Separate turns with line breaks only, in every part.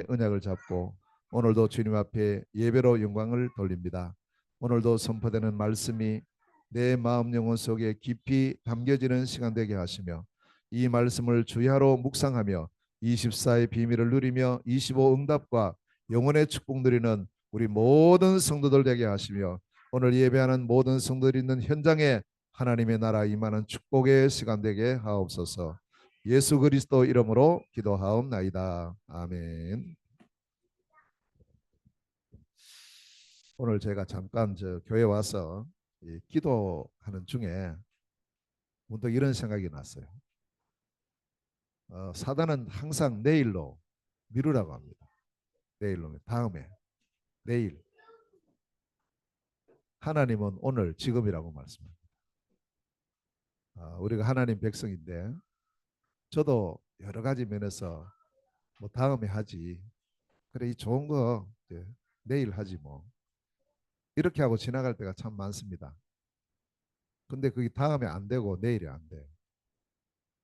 언약을 잡고 오늘도 주님 앞에 예배로 영광을 돌립니다. 오늘도 선포되는 말씀이 내 마음 영혼 속에 깊이 담겨지는 시간 되게 하시며 이 말씀을 주야로 묵상하며 24의 비밀을 누리며 25 응답과 영혼의 축복 누리는 우리 모든 성도들 되게 하시며 오늘 예배하는 모든 성도들이 있는 현장에 하나님의 나라 임하는 축복의 시간 되게 하옵소서. 예수 그리스도 이름으로 기도하옵나이다. 아멘. 오늘 제가 잠깐 교회 와서 기도하는 중에 문득 이런 생각이 났어요. 사단은 항상 내일로 미루라고 합니다. 내일로, 다음에, 내일. 하나님은 오늘, 지금이라고 말씀합니다. 우리가 하나님 백성인데 저도 여러 가지 면에서 뭐 다음에 하지. 그래, 이 좋은 거 내일 하지 뭐. 이렇게 하고 지나갈 때가 참 많습니다. 근데 그게 다음에 안 되고 내일이 안 돼.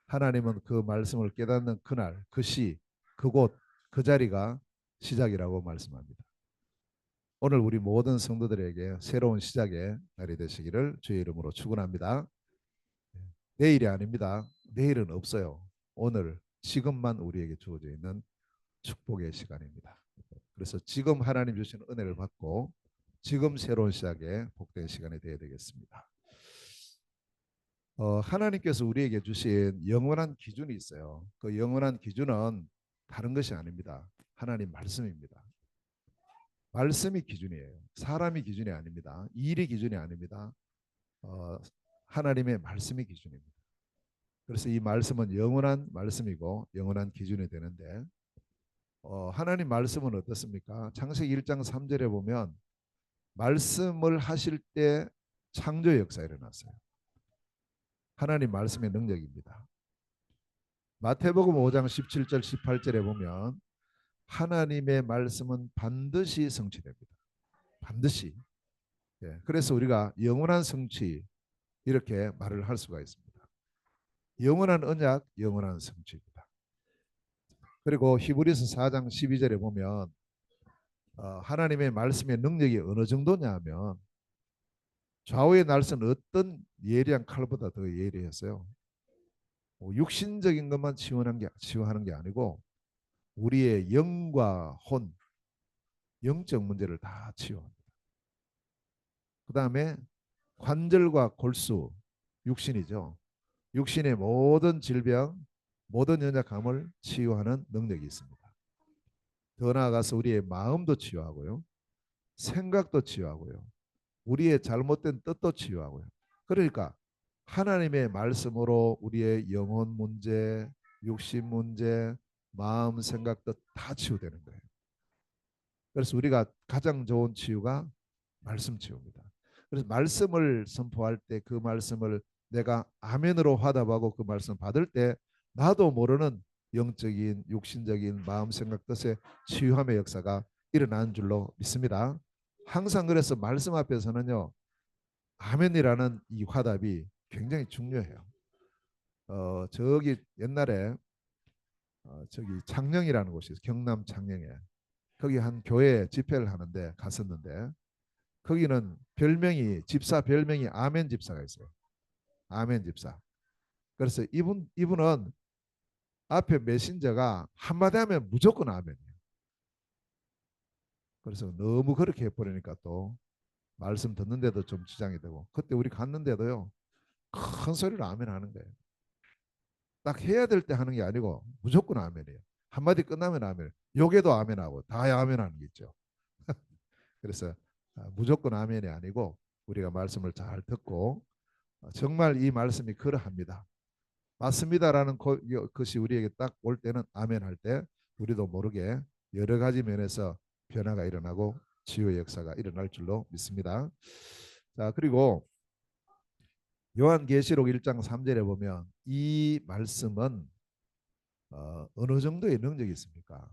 하나님은 그 말씀을 깨닫는 그날, 그 시, 그곳, 그 자리가 시작이라고 말씀합니다. 오늘 우리 모든 성도들에게 새로운 시작의 날이 되시기를 주의 이름으로 축원합니다. 내일이 아닙니다. 내일은 없어요. 오늘, 지금만 우리에게 주어져 있는 축복의 시간입니다. 그래서 지금 하나님 주시는 은혜를 받고 지금 새로운 시작의 복된 시간이 되어야 되겠습니다. 하나님께서 우리에게 주신 영원한 기준이 있어요. 그 영원한 기준은 다른 것이 아닙니다. 하나님 말씀입니다. 말씀이 기준이에요. 사람이 기준이 아닙니다. 일이 기준이 아닙니다. 어, 하나님의 말씀이 기준입니다. 그래서 이 말씀은 영원한 말씀이고 영원한 기준이 되는데 하나님 말씀은 어떻습니까? 창세기 1장 3절에 보면 말씀을 하실 때 창조 역사 일어났어요. 하나님 말씀의 능력입니다. 마태복음 5장 17절 18절에 보면 하나님의 말씀은 반드시 성취됩니다. 반드시. 예, 그래서 우리가 영원한 성취 이렇게 말을 할 수가 있습니다. 영원한 언약, 영원한 성취입니다. 그리고 히브리서 4장 12절에 보면 하나님의 말씀의 능력이 어느 정도냐 하면 좌우의 날선 어떤 예리한 칼보다 더 예리했어요. 육신적인 것만 치유하는 게 아니고 우리의 영과 혼, 영적 문제를 다 치유합니다. 그 다음에 관절과 골수, 육신이죠. 육신의 모든 질병, 모든 연약함을 치유하는 능력이 있습니다. 더 나아가서 우리의 마음도 치유하고요. 생각도 치유하고요. 우리의 잘못된 뜻도 치유하고요. 그러니까 하나님의 말씀으로 우리의 영혼 문제, 육신 문제, 마음, 생각, 뜻 다 치유되는 거예요. 그래서 우리가 가장 좋은 치유가 말씀 치유입니다. 그래서 말씀을 선포할 때 그 말씀을 내가 아멘으로 화답하고 그 말씀 받을 때 나도 모르는 영적인, 육신적인 마음, 생각, 뜻의 치유함의 역사가 일어나는 줄로 믿습니다. 항상 그래서 말씀 앞에서는요, 아멘이라는 이 화답이 굉장히 중요해요. 저기 옛날에 저기 창녕이라는 곳이 있어요. 경남 창녕에. 거기 한 교회 집회를 하는데 갔었는데 거기는 별명이 집사 별명이 아멘 집사가 있어요. 아멘 집사. 그래서 이분은 앞에 메신저가 한마디 하면 무조건 아멘이에요. 그래서 너무 그렇게 해버리니까 또 말씀 듣는데도 좀 지장이 되고 그때 우리 갔는데도요 큰 소리로 아멘 하는 거예요. 딱 해야 될 때 하는 게 아니고 무조건 아멘이에요. 한마디 끝나면 아멘. 욕에도 아멘하고 다 아멘하는 게 있죠. 그래서 무조건 아멘이 아니고 우리가 말씀을 잘 듣고 정말 이 말씀이 그러합니다. 맞습니다라는 것이 우리에게 딱 올 때는 아멘 할 때 우리도 모르게 여러 가지 면에서 변화가 일어나고 치유의 역사가 일어날 줄로 믿습니다. 자, 그리고 요한계시록 1장 3절에 보면 이 말씀은 어느 정도의 능력이 있습니까?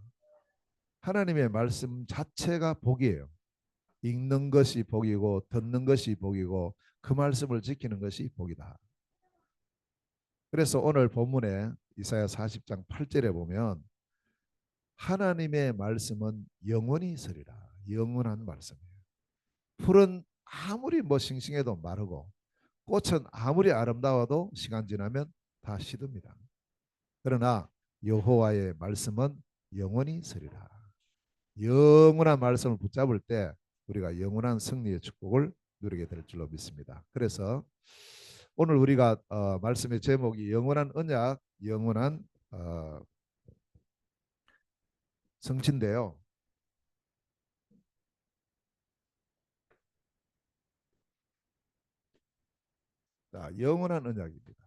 하나님의 말씀 자체가 복이에요. 읽는 것이 복이고 듣는 것이 복이고 그 말씀을 지키는 것이 복이다. 그래서 오늘 본문에 이사야 40장 8절에 보면 하나님의 말씀은 영원히 서리라. 영원한 말씀이에요. 풀은 아무리 뭐 싱싱해도 마르고 꽃은 아무리 아름다워도 시간 지나면 다 시듭니다. 그러나 여호와의 말씀은 영원히 서리라. 영원한 말씀을 붙잡을 때 우리가 영원한 승리의 축복을 누리게 될 줄로 믿습니다. 그래서 오늘 우리가 말씀의 제목이 영원한 언약, 영원한 성취인데요. 자, 영원한 언약입니다.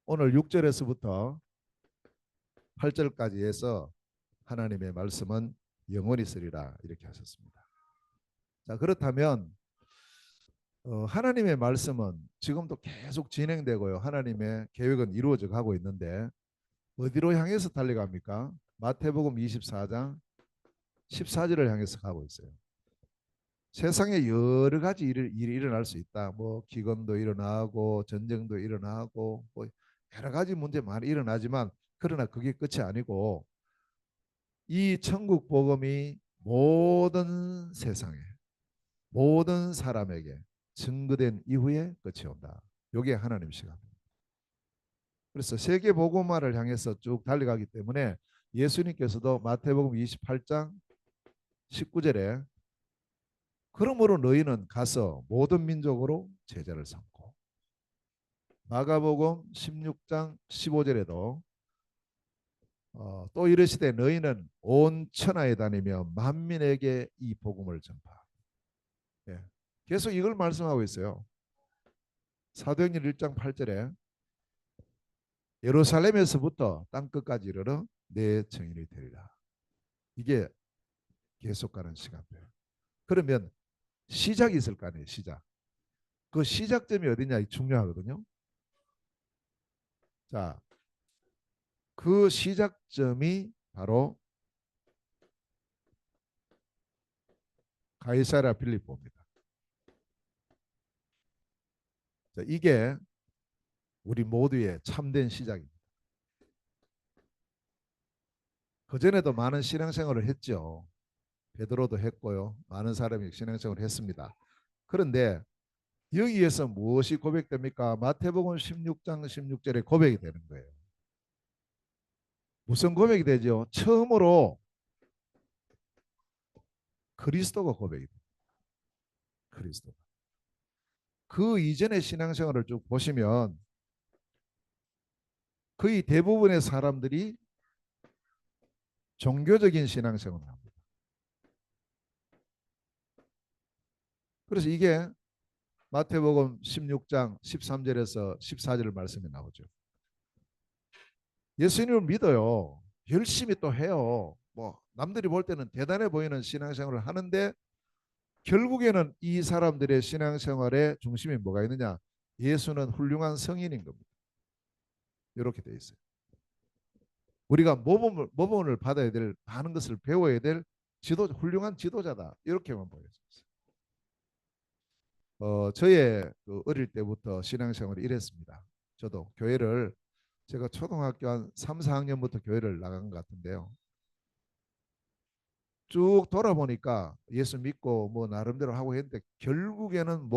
오늘 6절에서부터 8절까지 해서 하나님의 말씀은 영원히 쓰리라 이렇게 하셨습니다. 자, 그렇다면 하나님의 말씀은 지금도 계속 진행되고요. 하나님의 계획은 이루어져 가고 있는데 어디로 향해서 달려갑니까? 마태복음 24장 14절을 향해서 가고 있어요. 세상에 여러 가지 일이 일어날 수 있다. 뭐 기근도 일어나고 전쟁도 일어나고 뭐 여러 가지 문제 많이 일어나지만 그러나 그게 끝이 아니고 이 천국 복음이 모든 세상에 모든 사람에게 증거된 이후에 끝이 온다. 이게 하나님 시간입니다. 그래서 세계 복음화를 향해서 쭉 달려가기 때문에 예수님께서도 마태복음 28장 19절에 그러므로 너희는 가서 모든 민족으로 제자를 삼고, 마가복음 16장 15절에도 또 이르시되 너희는 온 천하에 다니며 만민에게 이 복음을 전파. 예. 계속 이걸 말씀하고 있어요. 사도행전 1장 8절에 예루살렘에서부터 땅끝까지 이르러 내 증인이 되리라. 이게 계속 가는 시간표예요. 그러면 시작이 있을 거 아니에요. 시작. 그 시작점이 어디냐 중요하거든요. 자, 그 시작점이 바로 가이사랴 빌립보입니다. 자, 이게 우리 모두의 참된 시작입니다. 그전에도 많은 신앙생활을 했죠. 베드로도 했고요. 많은 사람이 신앙생활을 했습니다. 그런데 여기에서 무엇이 고백됩니까? 마태복음 16장 16절에 고백이 되는 거예요. 무슨 고백이 되죠? 처음으로 그리스도가 고백이 돼요. 그리스도. 그 이전의 신앙생활을 쭉 보시면 거의 대부분의 사람들이 종교적인 신앙생활을 합니다. 그래서 이게 마태복음 16장 13절에서 14절 말씀이 나오죠. 예수님을 믿어요. 열심히 또 해요. 뭐 남들이 볼 때는 대단해 보이는 신앙생활을 하는데 결국에는 이 사람들의 신앙생활의 중심에 뭐가 있느냐? 예수는 훌륭한 성인인 겁니다. 이렇게 돼 있어요. 우리가 모범을 받아야 될 많은 것을 배워야 될 훌륭한 지도자다. 이렇게만 보여져요. 저의 그 어릴 때부터 신앙생활을 이랬습니다. 저도 교회를 제가 초등학교 한 3, 4학년부터 교회를 나간 것 같은데요. 쭉 돌아보니까 예수 믿고 뭐 나름대로 하고 했는데 결국에는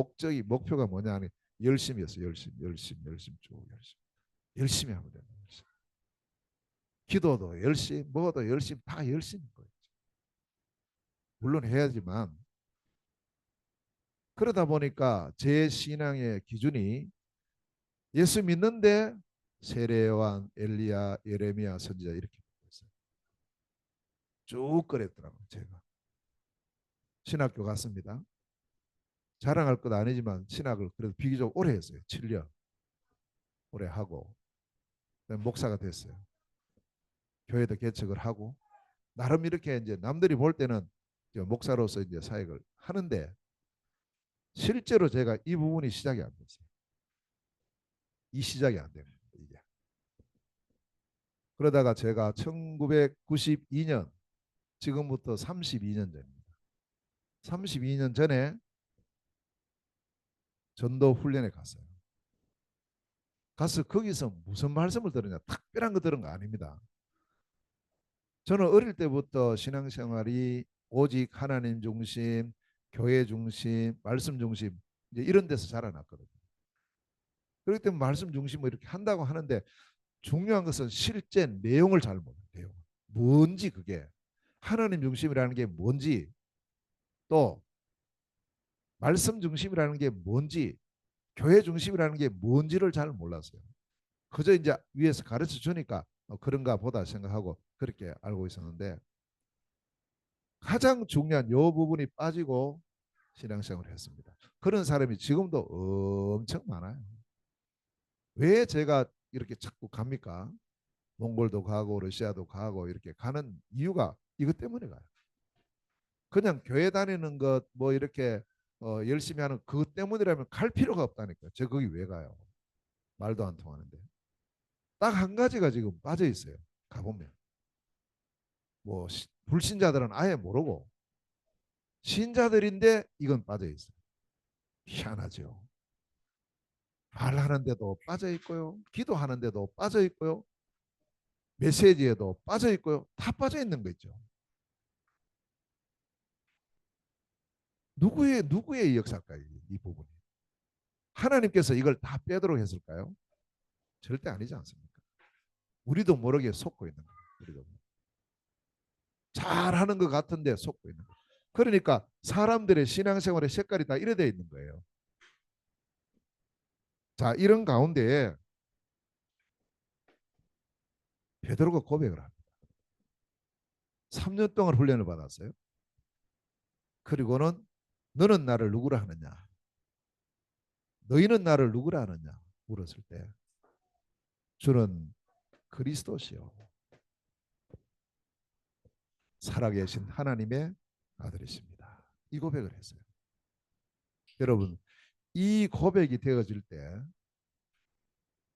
목표가 뭐냐 하니 열심이었어요. 열심 쭉 열심히 하면 돼요. 기도도 열심, 뭐도 열심, 다 열심인 거예요. 물론 해야지만 그러다 보니까 제 신앙의 기준이 예수 믿는데 세례요한, 엘리야, 예레미야, 선지자 이렇게 있어요. 쭉 그랬더라고요. 제가 신학교 갔습니다. 자랑할 것 아니지만 신학을 그래도 비교적 오래 했어요. 7년 오래 하고 목사가 됐어요. 교회도 개척을 하고 나름 이렇게 이제 남들이 볼 때는 이제 목사로서 이제 사역을 하는데 실제로 제가 이 부분이 시작이 안 됐어요. 이 시작이 안 됩니다. 이게. 그러다가 제가 1992년 지금부터 32년 전입니다. 32년 전에 전도 훈련에 갔어요. 가서 거기서 무슨 말씀을 들었냐? 특별한 거 들은 거 아닙니다. 저는 어릴 때부터 신앙생활이 오직 하나님 중심, 교회 중심, 말씀 중심 이제 이런 데서 자라났거든요. 그렇기 때문에 말씀 중심으로 이렇게 한다고 하는데 중요한 것은 실제 내용을 잘 몰라요. 내용. 뭔지 그게. 하나님 중심이라는 게 뭔지 또 말씀 중심이라는 게 뭔지 교회 중심이라는 게 뭔지를 잘 몰랐어요. 그저 이제 위에서 가르쳐 주니까 그런가 보다 생각하고 그렇게 알고 있었는데 가장 중요한 요 부분이 빠지고 신앙생활을 했습니다. 그런 사람이 지금도 엄청 많아요. 왜 제가 이렇게 자꾸 갑니까? 몽골도 가고 러시아도 가고 이렇게 가는 이유가 이것 때문에 가요. 그냥 교회 다니는 것 뭐 이렇게 열심히 하는 그것 때문이라면 갈 필요가 없다니까요. 저 거기 왜 가요? 말도 안 통하는데. 딱 한 가지가 지금 빠져 있어요. 가보면. 뭐 불신자들은 아예 모르고 신자들인데 이건 빠져 있어요. 희한하죠. 말하는데도 빠져 있고요. 기도하는데도 빠져 있고요. 메시지에도 빠져 있고요. 다 빠져 있는 거 있죠. 누구의 역사일까요? 이 부분이. 하나님께서 이걸 다 빼도록 했을까요? 절대 아니지 않습니까? 우리도 모르게 속고 있는 거예요. 우리도 잘하는 것 같은데 속고 있는 거예요. 그러니까 사람들의 신앙생활의 색깔이 다 이래 돼 있는 거예요. 자, 이런 가운데에 베드로가 고백을 합니다. 3년 동안 훈련을 받았어요. 그리고는 너는 나를 누구라 하느냐? 너희는 나를 누구라 하느냐? 물었을 때 주는 그리스도시요 살아계신 하나님의 아들이십니다. 이 고백을 했어요. 여러분, 이 고백이 되어질 때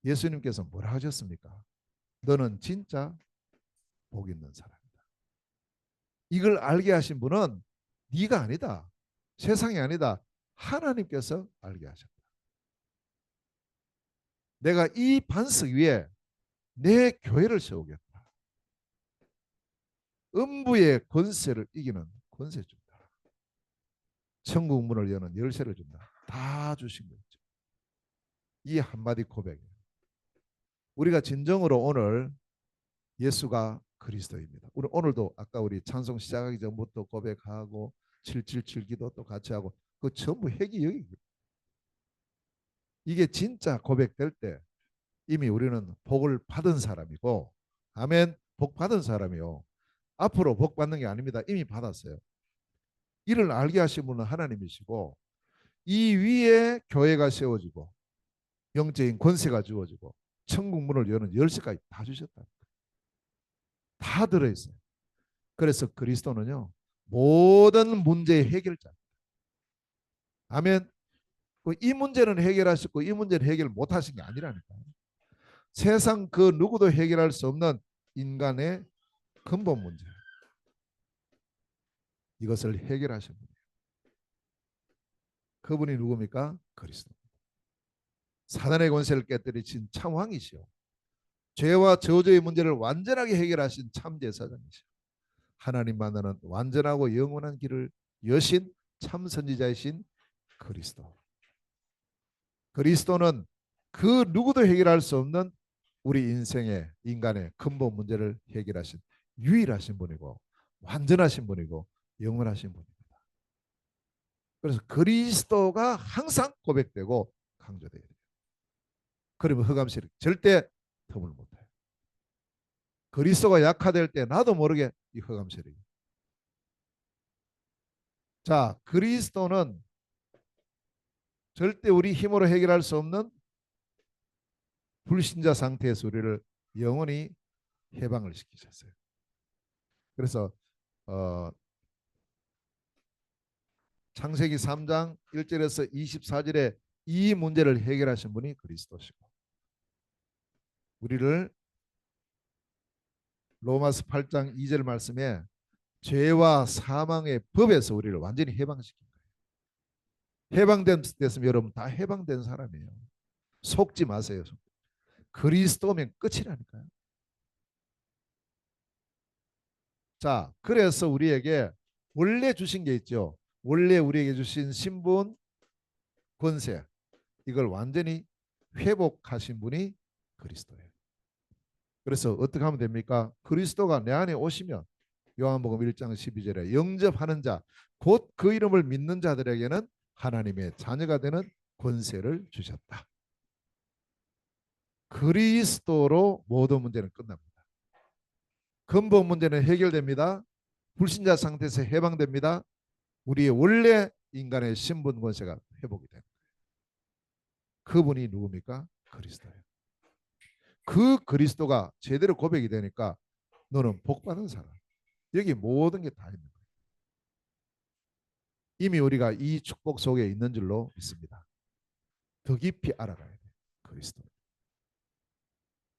예수님께서 뭐라 하셨습니까? 너는 진짜 복 있는 사람이다. 이걸 알게 하신 분은 네가 아니다. 세상이 아니다. 하나님께서 알게 하셨다. 내가 이 반석 위에 내 교회를 세우겠다. 음부의 권세를 이기는 권세 준다. 천국 문을 여는 열쇠를 준다. 다 주신 거죠. 이 한마디 고백이에요. 우리가 진정으로 오늘 예수가 그리스도입니다. 우리 오늘도 아까 우리 찬송 시작하기 전부터 고백하고 777 기도 또 같이 하고 그 전부 핵이 여기. 이게 진짜 고백될 때 이미 우리는 복을 받은 사람이고 아멘 복 받은 사람이요. 앞으로 복 받는 게 아닙니다. 이미 받았어요. 이를 알게 하신 분은 하나님이시고 이 위에 교회가 세워지고 영적인 권세가 주어지고 천국 문을 여는 열쇠까지 다 주셨다. 다 들어있어요. 그래서 그리스도는요 모든 문제의 해결자. 아멘. 이 문제는 해결하셨고 이 문제는 해결 못하신 게 아니라니까요. 세상 그 누구도 해결할 수 없는 인간의 근본 문제. 이것을 해결하신 분이에요. 그분이 누굽니까? 그리스도. 사단의 권세를 깨뜨리신 참왕이시오. 죄와 저주의 문제를 완전하게 해결하신 참제사장이시오. 하나님 만나는 완전하고 영원한 길을 여신 참선지자이신 그리스도. 그리스도는 그 누구도 해결할 수 없는 우리 인생의 인간의 근본 문제를 해결하신 유일하신 분이고 완전하신 분이고 영원하신 분입니다. 그래서 그리스도가 항상 고백되고 강조돼야 돼요. 그러면 흑암세력 절대 틈을 못해요. 그리스도가 약화될 때 나도 모르게 이 흑암세력이. 자, 그리스도는 절대 우리 힘으로 해결할 수 없는 불신자 상태에서 우리를 영원히 해방을 시키셨어요. 그래서 창세기 3장 1절에서 24절에 이 문제를 해결하신 분이 그리스도시고 우리를 로마서 8장 2절 말씀에 죄와 사망의 법에서 우리를 완전히 해방시킨 거예요. 해방됐으면 여러분 다 해방된 사람이에요. 속지 마세요. 그리스도면 끝이라니까요. 자, 그래서 우리에게 원래 주신 게 있죠. 원래 우리에게 주신 신분, 권세, 이걸 완전히 회복하신 분이 그리스도예요. 그래서 어떻게 하면 됩니까? 그리스도가 내 안에 오시면 요한복음 1장 12절에 영접하는 자, 곧 그 이름을 믿는 자들에게는 하나님의 자녀가 되는 권세를 주셨다. 그리스도로 모든 문제는 끝납니다. 근본 문제는 해결됩니다. 불신자 상태에서 해방됩니다. 우리의 원래 인간의 신분 권세가 회복이 됩니다. 그분이 누굽니까? 그리스도예요. 그 그리스도가 제대로 고백이 되니까 너는 복받은 사람. 여기 모든 게 다 있는 거예요. 이미 우리가 이 축복 속에 있는 줄로 믿습니다. 더 깊이 알아가야 돼요. 그리스도.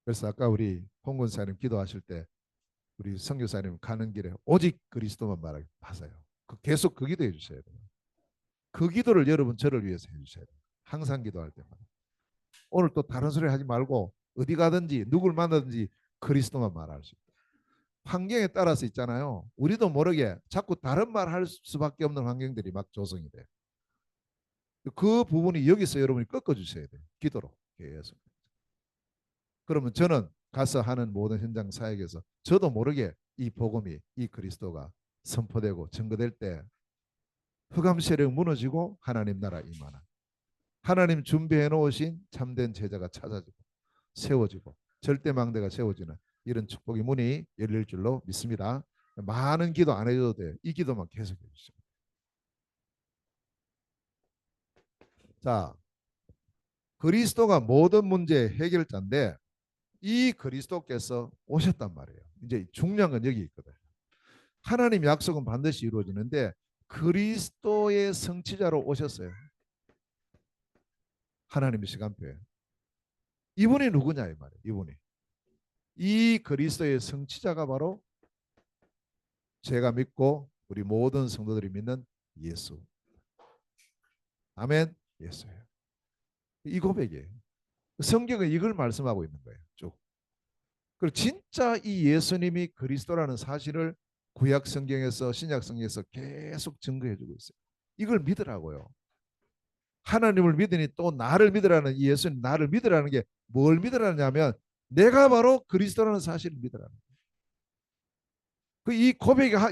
그래서 아까 우리 홍군사님 기도하실 때 우리 선교사님 가는 길에 오직 그리스도만 말하게 하세요. 계속 그 기도해 주셔야 돼요. 그 기도를 여러분 저를 위해서 해주셔야 돼요. 항상 기도할 때마다. 오늘 또 다른 소리 하지 말고 어디 가든지 누굴 만나든지 그리스도만 말할 수 있다. 환경에 따라서 있잖아요. 우리도 모르게 자꾸 다른 말 할 수밖에 없는 환경들이 막 조성이 돼요. 그 부분이 여기서 여러분이 꺾어주셔야 돼요. 기도로 계속. 그러면 저는 가서 하는 모든 현장 사역에서 저도 모르게 이 복음이 이 그리스도가 선포되고 증거될 때 흑암 세력 무너지고 하나님 나라 임하는 하나님 준비해 놓으신 참된 제자가 찾아지고 세워지고 절대 망대가 세워지는 이런 축복의 문이 열릴 줄로 믿습니다. 많은 기도 안 해도 돼요. 이 기도만 계속해 주시죠. 자, 그리스도가 모든 문제의 해결자인데 이 그리스도께서 오셨단 말이에요. 이제 중요한 건 여기 있거든요. 하나님 약속은 반드시 이루어지는데 그리스도의 성취자로 오셨어요. 하나님의 시간표에. 이분이 누구냐 이 말이에요. 이분이. 이 그리스도의 성취자가 바로 제가 믿고 우리 모든 성도들이 믿는 예수. 아멘. 예수예요. 이 고백이에요. 성경은 이걸 말씀하고 있는 거예요. 쭉. 그리고 진짜 이 예수님이 그리스도라는 사실을 구약 성경에서 신약 성경에서 계속 증거해 주고 있어요. 이걸 믿으라고요. 하나님을 믿으니 또 나를 믿으라는 이 예수님 나를 믿으라는 게 뭘 믿으라냐면 내가 바로 그리스도라는 사실을 믿으라는 거예요.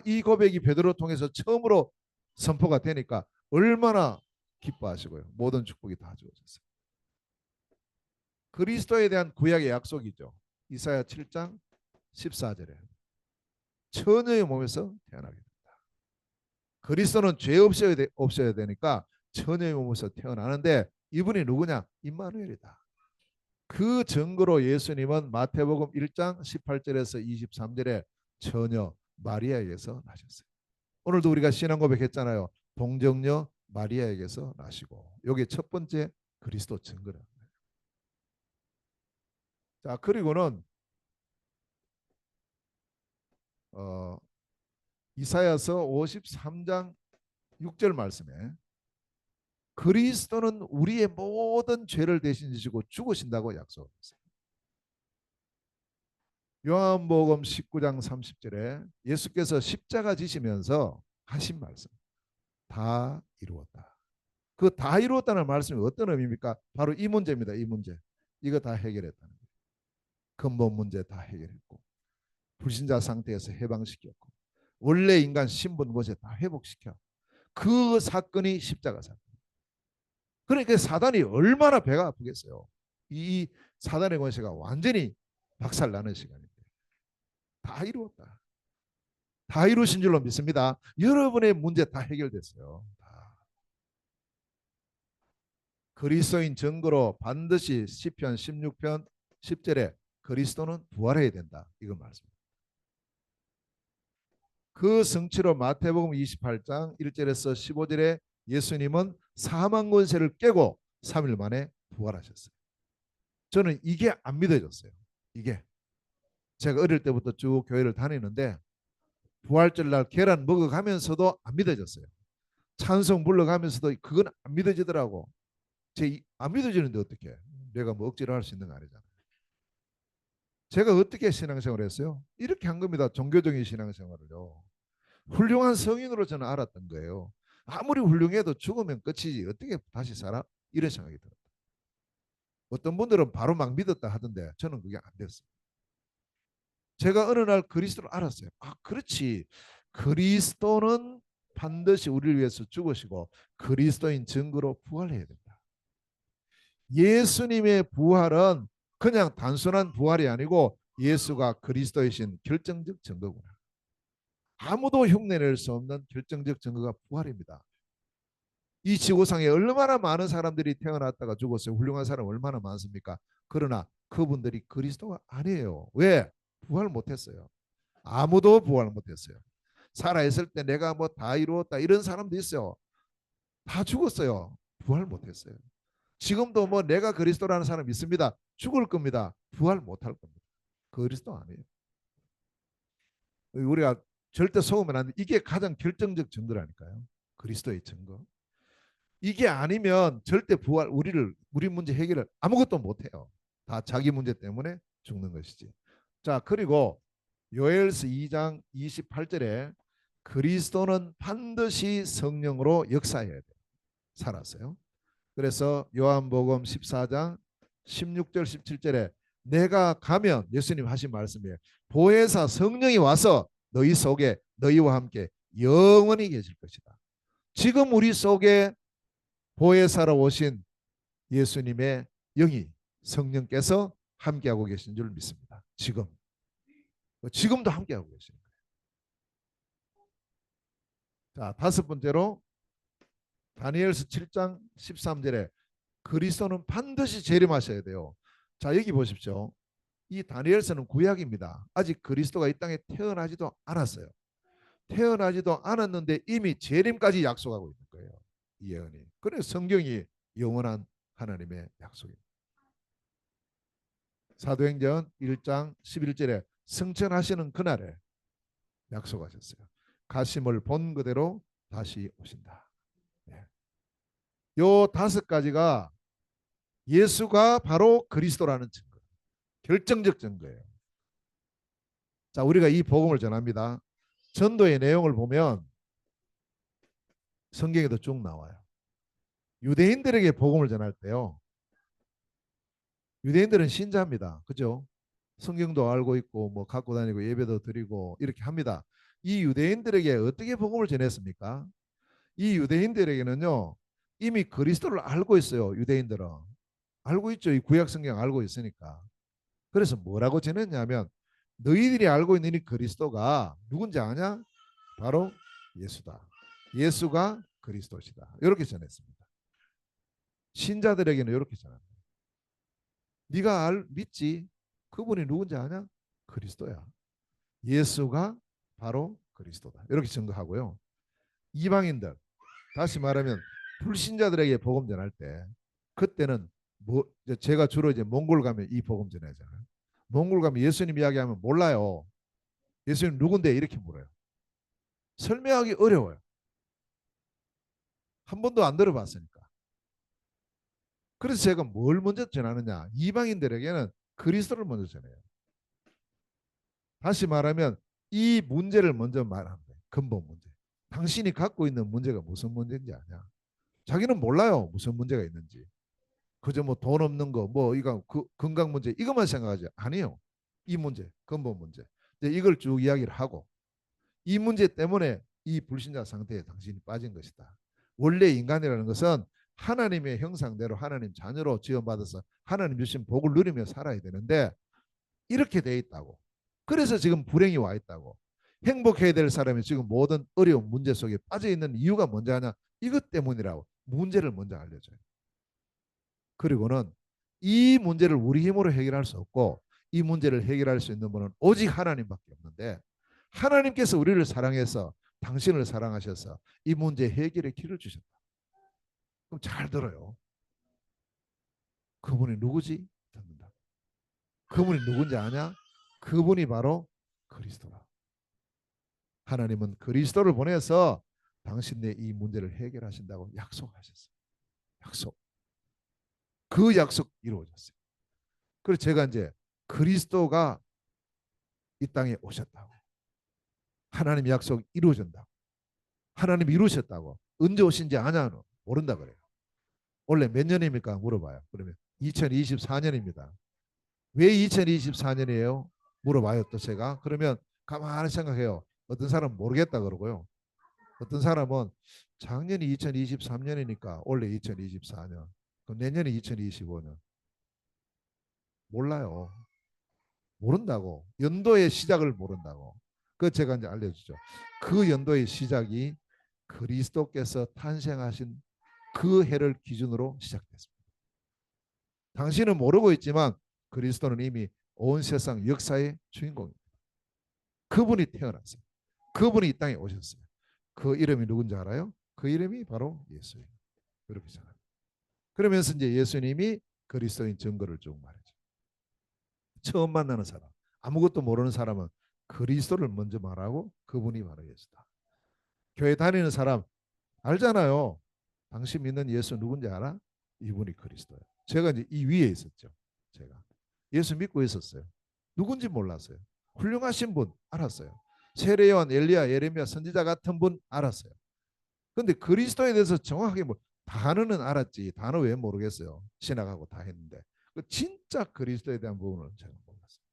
이 고백이 베드로 통해서 처음으로 선포가 되니까 얼마나 기뻐하시고요. 모든 축복이 다 주어졌어요. 그리스도에 대한 구약의 약속이죠. 이사야 7장 14절에 처녀의 몸에서 태어나게 된다. 그리스도는 죄 없어야 되니까 처녀의 몸에서 태어나는데 이분이 누구냐? 임마누엘이다. 그 증거로 예수님은 마태복음 1장 18절에서 23절에 처녀 마리아에게서 나셨어요. 오늘도 우리가 신앙 고백했잖아요. 동정녀 마리아에게서 나시고 이게 첫 번째 그리스도 증거라. 자, 그리고는 어, 이사야서 53장 6절 말씀에 그리스도는 우리의 모든 죄를 대신 지시고 죽으신다고 약속했어요. 요한복음 19장 30절에 예수께서 십자가 지시면서 하신 말씀 다 이루었다. 그 다 이루었다는 말씀이 어떤 의미입니까? 바로 이 문제입니다. 이 문제. 이거 다 해결했다는 거예요. 근본 문제 다 해결했고 불신자 상태에서 해방시켰고 원래 인간 신분 것에 다 회복시켜. 그 사건이 십자가 사건. 그러니까 사단이 얼마나 배가 아프겠어요. 이 사단의 권세가 완전히 박살나는 시간인데 다 이루었다. 다 이루신 줄로 믿습니다. 여러분의 문제 다 해결됐어요. 다. 그리스도인 증거로 반드시 시편 16편 10절에 그리스도는 부활해야 된다. 이거 말씀입니다. 그 성취로 마태복음 28장 1절에서 15절에 예수님은 사망 권세를 깨고 3일 만에 부활하셨어요. 저는 이게 안 믿어졌어요. 이게 제가 어릴 때부터 쭉 교회를 다니는데 부활절 날 계란 먹어가면서도 안 믿어졌어요. 찬송 불러가면서도 그건 안 믿어지더라고. 안 믿어지는데 어떻게? 내가 뭐 억지로 할 수 있는 거 아니잖아. 제가 어떻게 신앙생활을 했어요? 이렇게 한 겁니다. 종교적인 신앙생활을요. 훌륭한 성인으로 저는 알았던 거예요. 아무리 훌륭해도 죽으면 끝이지 어떻게 다시 살아? 이런 생각이 들어요. 어떤 분들은 바로 막 믿었다 하던데 저는 그게 안 됐어요. 제가 어느 날 그리스도를 알았어요. 아, 그렇지. 그리스도는 반드시 우리를 위해서 죽으시고 그리스도인 증거로 부활해야 된다. 예수님의 부활은 그냥 단순한 부활이 아니고 예수가 그리스도이신 결정적 증거구나. 아무도 흉내낼 수 없는 결정적 증거가 부활입니다. 이 지구상에 얼마나 많은 사람들이 태어났다가 죽었어요. 훌륭한 사람 얼마나 많습니까? 그러나 그분들이 그리스도가 아니에요. 왜? 부활 못했어요. 아무도 부활 못했어요. 살아있을 때 내가 뭐 다 이루었다 이런 사람도 있어요. 다 죽었어요. 부활 못했어요. 지금도 뭐 내가 그리스도라는 사람 있습니다. 죽을 겁니다. 부활 못할 겁니다. 그리스도 아니에요. 우리가 절대 속으면 안 돼. 이게 가장 결정적 증거라니까요. 그리스도의 증거. 이게 아니면 절대 부활 우리 문제 해결을 아무것도 못해요. 다 자기 문제 때문에 죽는 것이지. 자, 그리고 요엘서 2장 28절에 그리스도는 반드시 성령으로 역사해야 돼요. 살았어요. 그래서 요한복음 14장 16절 17절에 내가 가면 예수님 하신 말씀이에요. 보혜사 성령이 와서 너희 속에 너희와 함께 영원히 계실 것이다. 지금 우리 속에 보혜사로 오신 예수님의 영이 성령께서 함께하고 계신 줄 믿습니다. 지금도 함께하고 계시는 거예요. 자, 다섯 번째로 다니엘서 7장 13절에 그리스도는 반드시 재림하셔야 돼요. 자, 여기 보십시오. 이 다니엘서는 구약입니다. 아직 그리스도가 이 땅에 태어나지도 않았어요. 태어나지도 않았는데 이미 재림까지 약속하고 있는 거예요. 이 예언이. 그래서 성경이 영원한 하나님의 약속입니다. 사도행전 1장 11절에 승천하시는 그날에 약속하셨어요. 가심을 본 그대로 다시 오신다. 네. 요 다섯 가지가 예수가 바로 그리스도라는 증거, 결정적 증거예요. 자, 우리가 이 복음을 전합니다. 전도의 내용을 보면 성경에도 쭉 나와요. 유대인들에게 복음을 전할 때요. 유대인들은 신자입니다. 그죠? 성경도 알고 있고 뭐 갖고 다니고 예배도 드리고 이렇게 합니다. 이 유대인들에게 어떻게 복음을 전했습니까? 이 유대인들에게는요. 이미 그리스도를 알고 있어요. 유대인들은. 알고 있죠. 이 구약 성경 알고 있으니까. 그래서 뭐라고 전했냐면 너희들이 알고 있는 이 그리스도가 누군지 아냐? 바로 예수다. 예수가 그리스도시다. 이렇게 전했습니다. 신자들에게는 이렇게 전합니다. 네가 믿지? 그분이 누군지 아냐? 그리스도야. 예수가 바로 그리스도다. 이렇게 증거하고요. 이방인들, 다시 말하면 불신자들에게 복음 전할 때 그때는 뭐 제가 주로 이제 몽골 가면 이 복음 전하잖아요. 몽골 가면 예수님 이야기하면 몰라요. 예수님 누군데 이렇게 물어요. 설명하기 어려워요. 한 번도 안 들어봤으니까. 그래서 제가 뭘 먼저 전하느냐? 이방인들에게는 그리스도를 먼저 전해요. 다시 말하면 이 문제를 먼저 말하는 거예요. 근본 문제. 당신이 갖고 있는 문제가 무슨 문제인지 아냐? 자기는 몰라요. 무슨 문제가 있는지. 그저 뭐 돈 없는 거, 뭐 이거 건강 문제 이것만 생각하지 아니요. 이 문제, 근본 문제. 이제 이걸 쭉 이야기를 하고 이 문제 때문에 이 불신자 상태에 당신이 빠진 것이다. 원래 인간이라는 것은 하나님의 형상대로 하나님 자녀로 지원받아서 하나님 주신 복을 누리며 살아야 되는데 이렇게 돼 있다고. 그래서 지금 불행이 와 있다고. 행복해야 될 사람이 지금 모든 어려운 문제 속에 빠져 있는 이유가 뭔지 아냐? 이것 때문이라고. 문제를 먼저 알려줘요. 그리고는 이 문제를 우리 힘으로 해결할 수 없고 이 문제를 해결할 수 있는 분은 오직 하나님밖에 없는데 하나님께서 우리를 사랑해서 당신을 사랑하셔서 이 문제 해결의 길을 주셨다. 그럼 잘 들어요. 그분이 누구지? 듣는다. 그분이 누군지 아냐? 그분이 바로 그리스도라. 하나님은 그리스도를 보내서 당신의 이 문제를 해결하신다고 약속하셨어요. 약속. 그 약속 이루어졌어요. 그래서 제가 이제 그리스도가 이 땅에 오셨다고. 하나님 약속 이루어진다고. 하나님 이루셨다고. 언제 오신지 아냐? 모른다 그래요. 원래 몇 년입니까? 물어봐요. 그러면 2024년입니다. 왜 2024년이에요? 물어봐요. 또 제가. 그러면 가만히 생각해요. 어떤 사람은 모르겠다 그러고요. 어떤 사람은 작년이 2023년이니까 올해 2024년. 그럼 내년이 2025년. 몰라요. 모른다고. 연도의 시작을 모른다고. 그 제가 이제 알려주죠. 그 연도의 시작이 그리스도께서 탄생하신 그 해를 기준으로 시작됐습니다. 당신은 모르고 있지만 그리스도는 이미 온 세상 역사의 주인공입니다. 그분이 태어났어요. 그분이 이 땅에 오셨어요. 그 이름이 누군지 알아요? 그 이름이 바로 예수예요. 그렇게 생각합니다. 그러면서 이제 예수님이 그리스도인 증거를 쭉 말해줘. 처음 만나는 사람, 아무것도 모르는 사람은 그리스도를 먼저 말하고 그분이 바로 예수다. 교회 다니는 사람 알잖아요. 당신 믿는 예수 누군지 알아? 이분이 그리스도예요. 제가 이제 이 위에 있었죠. 제가 예수 믿고 있었어요. 누군지 몰랐어요. 훌륭하신 분 알았어요. 세례요한, 엘리야, 예레미야 선지자 같은 분 알았어요. 근데 그리스도에 대해서 정확하게 뭐 단어는 알았지. 단어 왜 모르겠어요. 신학하고 다 했는데 그 진짜 그리스도에 대한 부분을 제가 몰랐어요.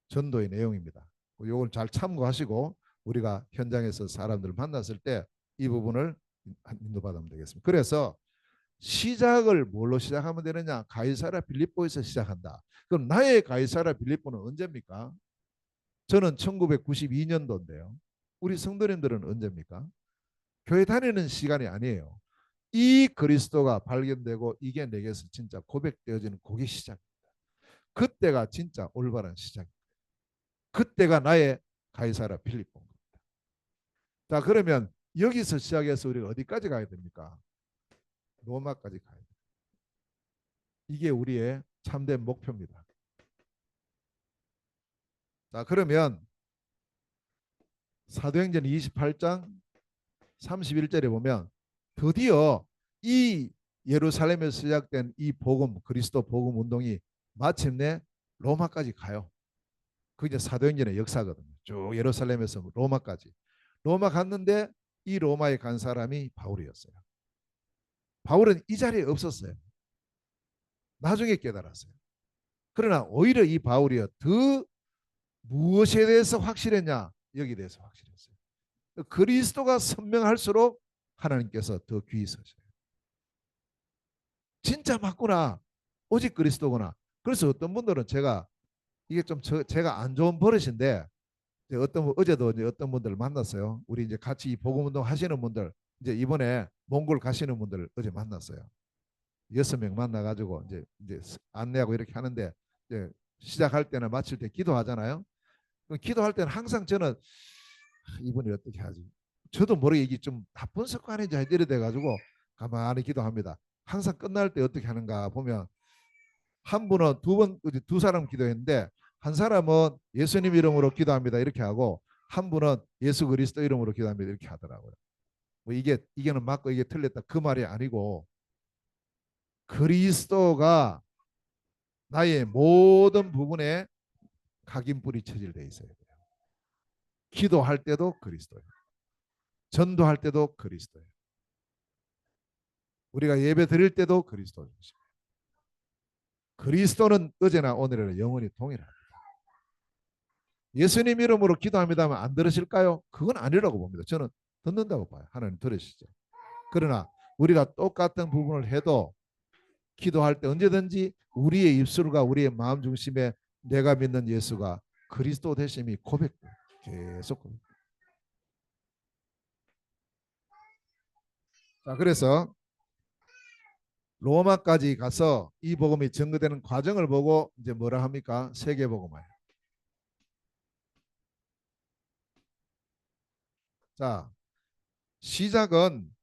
전도의 내용입니다. 이걸 잘 참고하시고 우리가 현장에서 사람들을 만났을 때 이 부분을 인도받으면 되겠습니다. 그래서 시작을 뭘로 시작하면 되느냐? 가이사랴 빌립보에서 시작한다. 그럼 나의 가이사랴 빌립보는 언제입니까? 저는 1992년도인데요. 우리 성도님들은 언제입니까? 교회 다니는 시간이 아니에요. 이 그리스도가 발견되고 이게 내게서 진짜 고백되어지는 그게 시작입니다. 그때가 진짜 올바른 시작입니다. 그때가 나의 가이사랴 빌립보입니다. 자, 그러면 여기서 시작해서 우리가 어디까지 가야 됩니까? 로마까지 가야 됩니다. 이게 우리의 참된 목표입니다. 자, 그러면 사도행전 28장 31절에 보면 드디어 이 예루살렘에서 시작된 이 복음, 그리스도 복음 운동이 마침내 로마까지 가요. 그게 사도행전의 역사거든요. 쭉 예루살렘에서 로마까지. 로마 갔는데 이 로마에 간 사람이 바울이었어요. 바울은 이 자리에 없었어요. 나중에 깨달았어요. 그러나 오히려 이 바울이요 더 무엇에 대해서 확실했냐? 여기에 대해서 확실했어요. 그리스도가 선명할수록 하나님께서 더 귀히 서셔요. 진짜 맞구나. 오직 그리스도구나. 그래서 어떤 분들은 제가 이게 좀 제가 안 좋은 버릇인데 어제도 이제 어떤 분들을 만났어요. 우리 이제 같이 복음 운동 하시는 분들 이제 이번에 몽골 가시는 분들 어제 만났어요. 6명 만나가지고 이제 안내하고 이렇게 하는데 이제 시작할 때나 마칠 때 기도하잖아요. 기도할 때는 항상 저는 이분이 어떻게 하지? 저도 모르게 이게 좀 나쁜 습관인지 이래 돼가지고 가만히 기도합니다. 항상 끝날 때 어떻게 하는가 보면 한 분은 두 사람 기도했는데 한 사람은 예수님 이름으로 기도합니다 이렇게 하고 한 분은 예수 그리스도 이름으로 기도합니다 이렇게 하더라고요. 뭐 이게는 맞고 이게 틀렸다 그 말이 아니고 그리스도가 나의 모든 부분에 각인뿔이 체질돼 있어야 돼요. 기도할 때도 그리스도예요. 전도할 때도 그리스도예요. 우리가 예배 드릴 때도 그리스도예요. 그리스도는 어제나 오늘이나 영원히 동일합니다. 예수님 이름으로 기도합니다만 안 들으실까요? 그건 아니라고 봅니다. 저는 듣는다고 봐요. 하나님 들으시죠. 그러나 우리가 똑같은 부분을 해도 기도할 때 언제든지 우리의 입술과 우리의 마음 중심에 내가 믿는 예수가 그리스도 되심이 고백돼요. 계속 고백. 자, 그래서 로마까지 가서 이 복음이 증거되는 과정을 보고 이제 뭐라 합니까? 세계복음화예요. 자, 시작은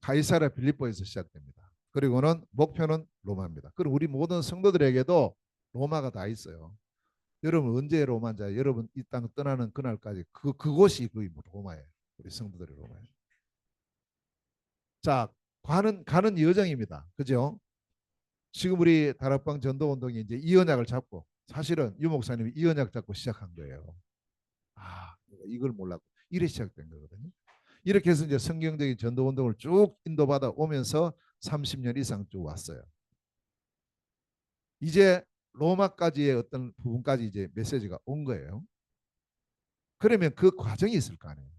가이사랴 빌립보에서 시작됩니다. 그리고는 목표는 로마입니다. 그럼 우리 모든 성도들에게도 로마가 다 있어요. 여러분 언제 로마인지 여러분 이 땅 떠나는 그날까지 그곳이 거의 로마예요. 우리 성도들의 로마예요. 자, 가는 여정입니다. 그죠? 지금 우리 다락방 전도운동이 이제 이 언약을 잡고 사실은 유 목사님이 이 언약 잡고 시작한 거예요. 아, 이걸 몰랐고 이래 시작된 거거든요. 이렇게 해서 이제 성경적인 전도 운동을 쭉 인도받아 오면서 30년 이상 쭉 왔어요. 이제 로마까지의 어떤 부분까지 이제 메시지가 온 거예요. 그러면 그 과정이 있을 거 아니에요.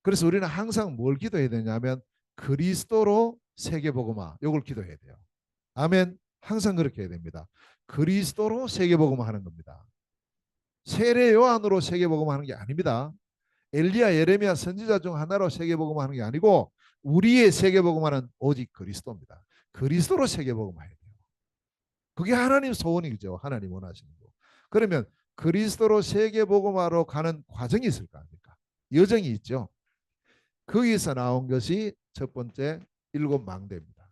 그래서 우리는 항상 뭘 기도해야 되냐면 그리스도로 세계복음화 요걸 기도해야 돼요. 아멘. 항상 그렇게 해야 됩니다. 그리스도로 세계복음화 하는 겁니다. 세례 요한으로 세계복음화 하는 게 아닙니다. 엘리야 예레미야 선지자 중 하나로 세계복음화 하는 게 아니고 우리의 세계복음화는 오직 그리스도입니다. 그리스도로 세계복음화 해야 돼요. 그게 하나님 소원이죠. 하나님 원하시는 거. 그러면 그리스도로 세계복음화로 가는 과정이 있을 거 아닙니까? 여정이 있죠. 거기서 나온 것이 첫 번째 일곱 망대입니다.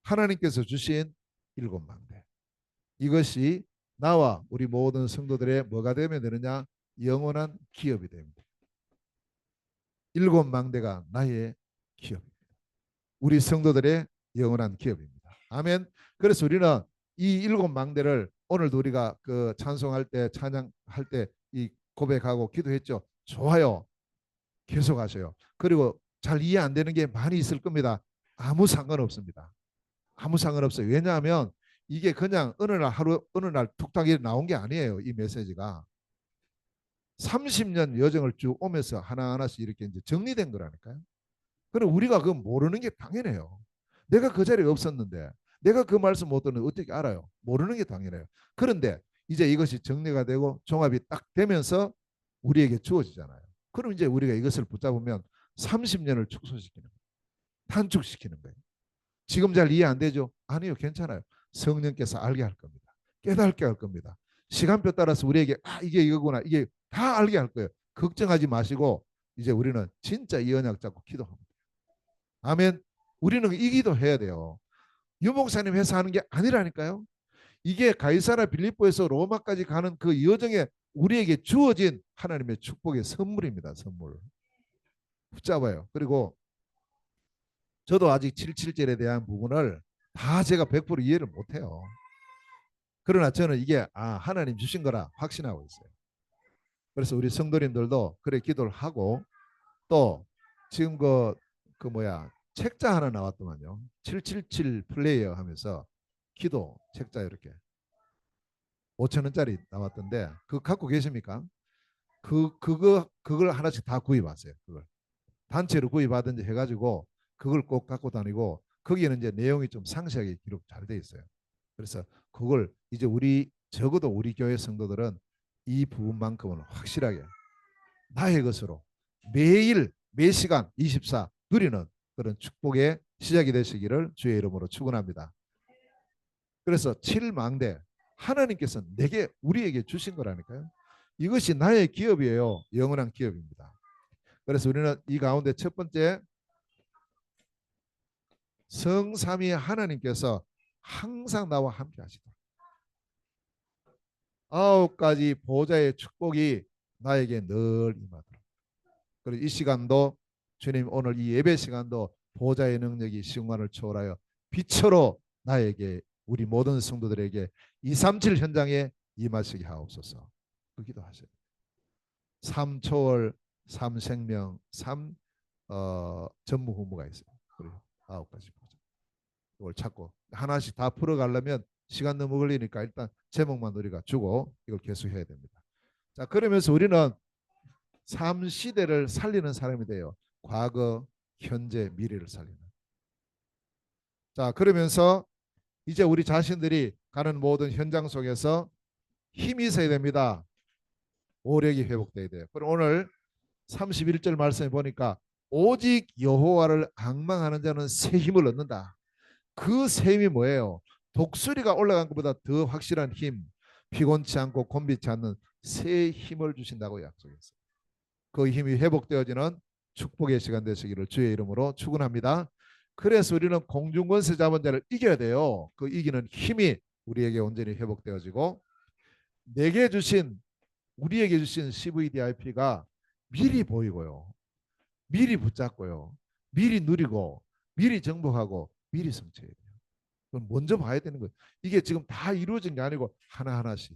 하나님께서 주신 일곱 망대. 이것이 나와 우리 모든 성도들의 뭐가 되면 되느냐? 영원한 기업이 됩니다. 일곱 망대가 나의 기업입니다. 우리 성도들의 영원한 기업입니다. 아멘. 그래서 우리는 이 일곱 망대를 오늘도 우리가 그 찬송할 때 찬양할 때 이 고백하고 기도했죠. 좋아요. 계속 하세요. 그리고 잘 이해 안 되는 게 많이 있을 겁니다. 아무 상관없습니다. 아무 상관없어요. 왜냐하면 이게 그냥 어느 날 하루 어느 날 툭탁 나온 게 아니에요. 이 메시지가 30년 여정을 쭉 오면서 하나하나씩 이렇게 이제 정리된 거라니까요. 그럼 우리가 그거 모르는 게 당연해요. 내가 그 자리에 없었는데 내가 그 말씀 못 듣는 어떻게 알아요? 모르는 게 당연해요. 그런데 이제 이것이 정리가 되고 종합이 딱 되면서 우리에게 주어지잖아요. 그럼 이제 우리가 이것을 붙잡으면 30년을 축소시키는 거예요. 단축시키는 거예요. 지금 잘 이해 안 되죠? 아니요, 괜찮아요. 성령께서 알게 할 겁니다. 깨닫게 할 겁니다. 시간표 따라서 우리에게 이게 이거구나 이게 다 알게 할 거예요. 걱정하지 마시고 이제 우리는 진짜 이 언약 잡고 기도합니다. 아멘. 우리는 이 기도해야 돼요. 유목사님 회사 하는 게 아니라니까요. 이게 가이사라 빌립보에서 로마까지 가는 그 여정에 우리에게 주어진 하나님의 축복의 선물입니다. 선물. 붙잡아요. 그리고 저도 아직 777에 대한 부분을 다 제가 100% 이해를 못해요. 그러나 저는 이게 하나님 주신 거라 확신하고 있어요. 그래서 우리 성도님들도 그래 기도를 하고 또 지금 그 뭐야 책자 하나 나왔더만요. 777 플레이어 하면서 기도 책자 이렇게 5천 원짜리 나왔던데 그거 갖고 계십니까? 그걸 하나씩 다 구입하세요. 그걸 단체로 구입하든지 해가지고 그걸 꼭 갖고 다니고 거기에는 이제 내용이 좀 상세하게 기록 잘 돼 있어요. 그래서 그걸 이제 우리 적어도 우리 교회 성도들은 이 부분만큼은 확실하게 나의 것으로 매일 매 시간 24 누리는 그런 축복의 시작이 되시기를 주의 이름으로 축원합니다. 그래서 7망대 하나님께서 내게 우리에게 주신 거라니까요. 이것이 나의 기업이에요. 영원한 기업입니다. 그래서 우리는 이 가운데 첫 번째 성삼위 하나님께서 항상 나와 함께 하시다. 9가지 보좌의 축복이 나에게 늘 임하도록. 그리고 이 시간도 주님 오늘 이 예배 시간도 보좌의 능력이 시공간을 초월하여 빛으로 나에게 우리 모든 성도들에게 237 현장에 임하시게 하옵소서. 그 기도하세요. 3초월, 3생명, 3 전무후무가 있어요. 그리고 9가지 보좌. 이걸 찾고 하나씩 다 풀어가려면 시간 너무 걸리니까 일단 제목만 우리가 주고 이걸 계속해야 됩니다. 자, 그러면서 우리는 삶 시대를 살리는 사람이 돼요. 과거, 현재, 미래를 살리는. 자, 그러면서 이제 우리 자신들이 가는 모든 현장 속에서 힘이 있어야 됩니다. 오력이 회복돼야 돼요. 그럼 오늘 31절 말씀에 보니까 오직 여호와를 앙망하는 자는 새 힘을 얻는다. 그 새 힘이 뭐예요? 독수리가 올라간 것보다 더 확실한 힘, 피곤치 않고 곤비치 않는 새 힘을 주신다고 약속했어요. 그 힘이 회복되어지는 축복의 시간 되시기를 주의 이름으로 축원합니다. 그래서 우리는 공중권세 잡은 자를 이겨야 돼요. 그 이기는 힘이 우리에게 온전히 회복되어지고 내게 주신 우리에게 주신 CVDIP가 미리 보이고요. 미리 붙잡고요. 미리 누리고 미리 정복하고 미리 성취해야 돼요. 그건 먼저 봐야 되는 거예요. 이게 지금 다 이루어진 게 아니고 하나하나씩.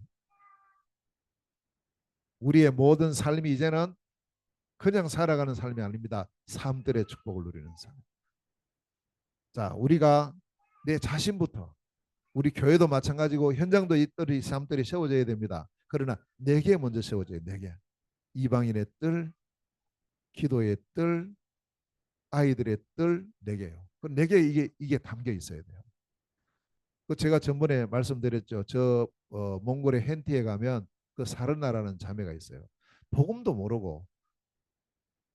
우리의 모든 삶이 이제는 그냥 살아가는 삶이 아닙니다. 삶들의 축복을 누리는 삶. 자, 우리가 내 자신부터, 우리 교회도 마찬가지고 현장도 이 뜰이 삶들이 세워져야 됩니다. 그러나 내게 먼저 세워져요. 내게. 이방인의 뜰, 기도의 뜰, 아이들의 뜰, 내게요. 내게 이게 담겨 있어야 돼요. 그 제가 전번에 말씀드렸죠. 저 몽골의 헨티에 가면 그 사르나라는 자매가 있어요. 복음도 모르고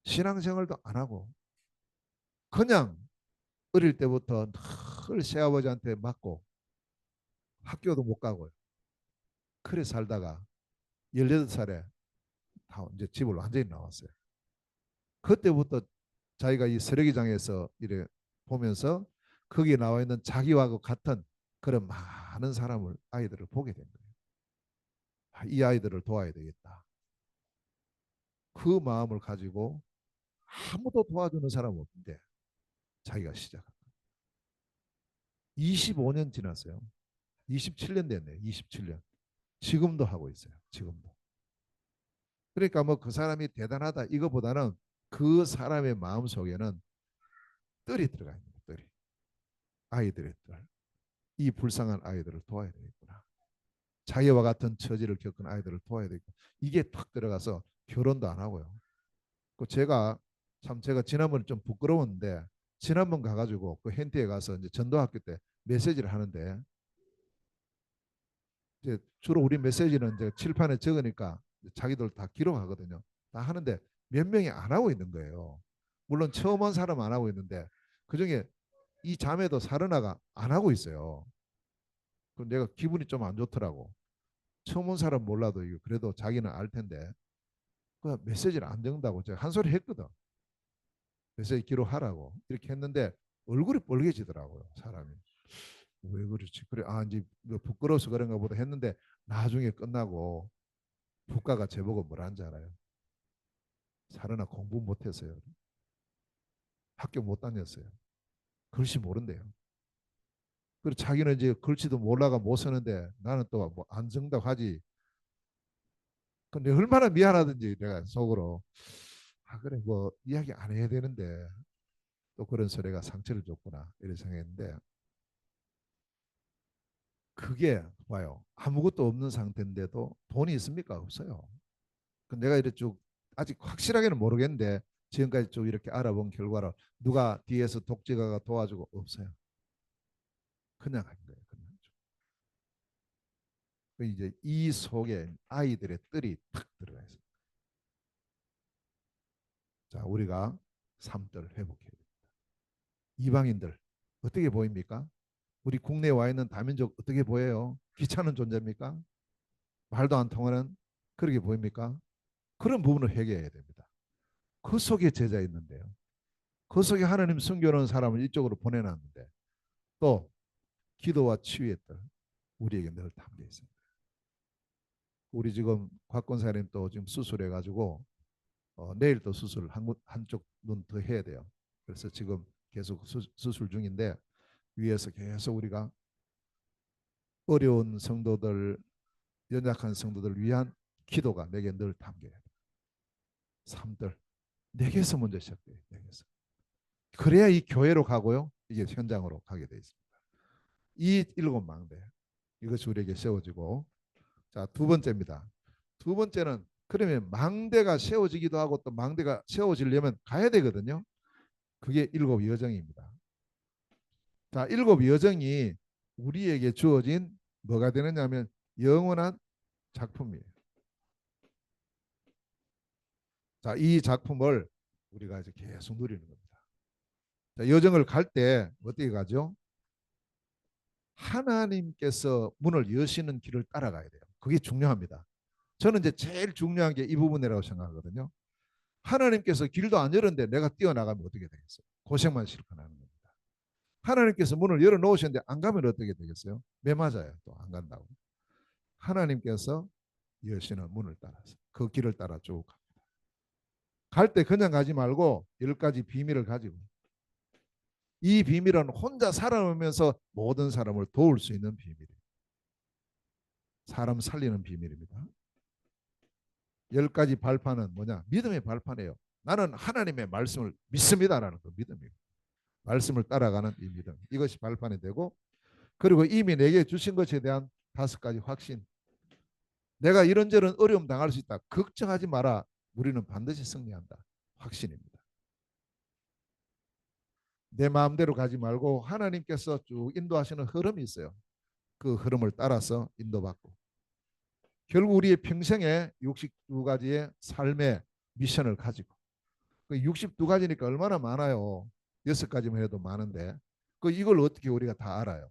신앙생활도 안 하고 그냥 어릴 때부터 늘 새아버지한테 맞고 학교도 못 가고요. 그래 살다가 18살에 다 이제 집을 완전히 나왔어요. 그때부터 자기가 이 쓰레기장에서 이래 보면서 거기에 나와 있는 자기와 같은 그런 많은 사람을 아이들을 보게 된 거예요. 이 아이들을 도와야 되겠다. 그 마음을 가지고 아무도 도와주는 사람 없는데 자기가 시작한 거예요. 25년 지났어요. 27년 됐네요. 27년. 지금도 하고 있어요. 지금도. 그러니까 뭐 그 사람이 대단하다 이거보다는 그 사람의 마음 속에는 뜰이 들어가 있는 거예요. 뜰이. 아이들의 뜰. 이 불쌍한 아이들을 도와야 되겠구나. 자기와 같은 처지를 겪은 아이들을 도와야 되겠구나. 이게 탁 들어가서 결혼도 안 하고요. 그 제가 지난번에 좀 부끄러웠는데 지난번 가가지고 그 hen티에 가서 이제 전도학교 때 메시지를 하는데 이제 주로 우리 메시지는 이제 칠판에 적으니까 자기들 다 기록하거든요. 다 하는데 몇 명이 안 하고 있는 거예요. 물론 처음 온 사람 안 하고 있는데 그중에 이 자매도 사르나가 안 하고 있어요. 그 내가 기분이 좀 안 좋더라고. 처음 온 사람 몰라도 이거 그래도 자기는 알 텐데 그 메시지를 안 적는다고 제가 한 소리 했거든. 메시지 기록하라고 이렇게 했는데 얼굴이 빨개지더라고요. 사람이. 왜 그렇지? 그래 이제 뭐 부끄러워서 그런가 보다 했는데 나중에 끝나고 국가가 제보고 뭐라는지 알아요? 사르나 공부 못했어요. 학교 못 다녔어요. 글씨 모른대요. 그리고 자기는 이제 글씨도 몰라가 못 쓰는데 나는 또 뭐 안 쓴다고 하지. 근데 얼마나 미안하든지 내가 속으로 그래 뭐 이야기 안 해야 되는데 또 그런 소리가 상처를 줬구나 이렇게 생각했는데 그게 봐요. 아무것도 없는 상태인데도 돈이 있습니까? 없어요. 내가 이렇게 쭉 아직 확실하게는 모르겠는데 지금까지 쭉 이렇게 알아본 결과로 누가 뒤에서 독재가가 도와주고 없어요. 그냥 한 거예요. 그냥. 이제 이 속에 아이들의 뜰이 탁 들어가 있어요. 자, 우리가 삶들을 회복해야 됩니다. 이방인들 어떻게 보입니까? 우리 국내에 와 있는 다민족 어떻게 보여요? 귀찮은 존재입니까? 말도 안 통하는 그렇게 보입니까? 그런 부분을 해결해야 됩니다. 그 속에 제자 있는데요. 그 속에 하나님 숨겨놓은 사람을 이쪽으로 보내놨는데 또 기도와 치유의 뜻 우리에게 늘 담겨 있습니다. 우리 지금 곽건사님 또 지금 수술해가지고 내일 또 수술 한쪽 눈 더 해야 돼요. 그래서 지금 계속 수술 중인데 위에서 계속 우리가 어려운 성도들, 연약한 성도들 위한 기도가 내게 늘 담겨야 돼. 삶들 내게서 먼저 시작돼요. 내게서. 그래야 이 교회로 가고요. 이게 현장으로 가게 돼 있습니다. 이 7망대 이것이 우리에게 세워지고 자, 두 번째입니다. 두 번째는 그러면 망대가 세워지기도 하고 또 망대가 세워지려면 가야 되거든요. 그게 7여정입니다. 자, 7여정이 우리에게 주어진 뭐가 되느냐면 영원한 작품이에요. 자, 이 작품을 우리가 이제 계속 누리는 겁니다. 자, 여정을 갈 때 어떻게 가죠? 하나님께서 문을 여시는 길을 따라가야 돼요. 그게 중요합니다. 저는 이제 제일 중요한 게 이 부분이라고 생각하거든요. 하나님께서 길도 안 열었는데 내가 뛰어나가면 어떻게 되겠어요? 고생만 실컷 하는 겁니다. 하나님께서 문을 열어놓으셨는데 안 가면 어떻게 되겠어요? 매 맞아요. 또 안 간다고. 하나님께서 여시는 문을 따라서 그 길을 따라 쭉 갑니다. 갈 때 그냥 가지 말고 10가지 비밀을 가지고 이 비밀은 혼자 살아오면서 모든 사람을 도울 수 있는 비밀이에요. 사람 살리는 비밀입니다. 10가지 발판은 뭐냐? 믿음의 발판이에요. 나는 하나님의 말씀을 믿습니다라는 그 믿음이에요. 말씀을 따라가는 이 믿음. 이것이 발판이 되고, 그리고 이미 내게 주신 것에 대한 5가지 확신. 내가 이런저런 어려움 당할 수 있다. 걱정하지 마라. 우리는 반드시 승리한다. 확신입니다. 내 마음대로 가지 말고 하나님께서 쭉 인도하시는 흐름이 있어요. 그 흐름을 따라서 인도받고, 결국 우리의 평생에 62가지의 삶의 미션을 가지고, 그 62가지니까 얼마나 많아요. 6가지만 해도 많은데 이걸 어떻게 우리가 다 알아요.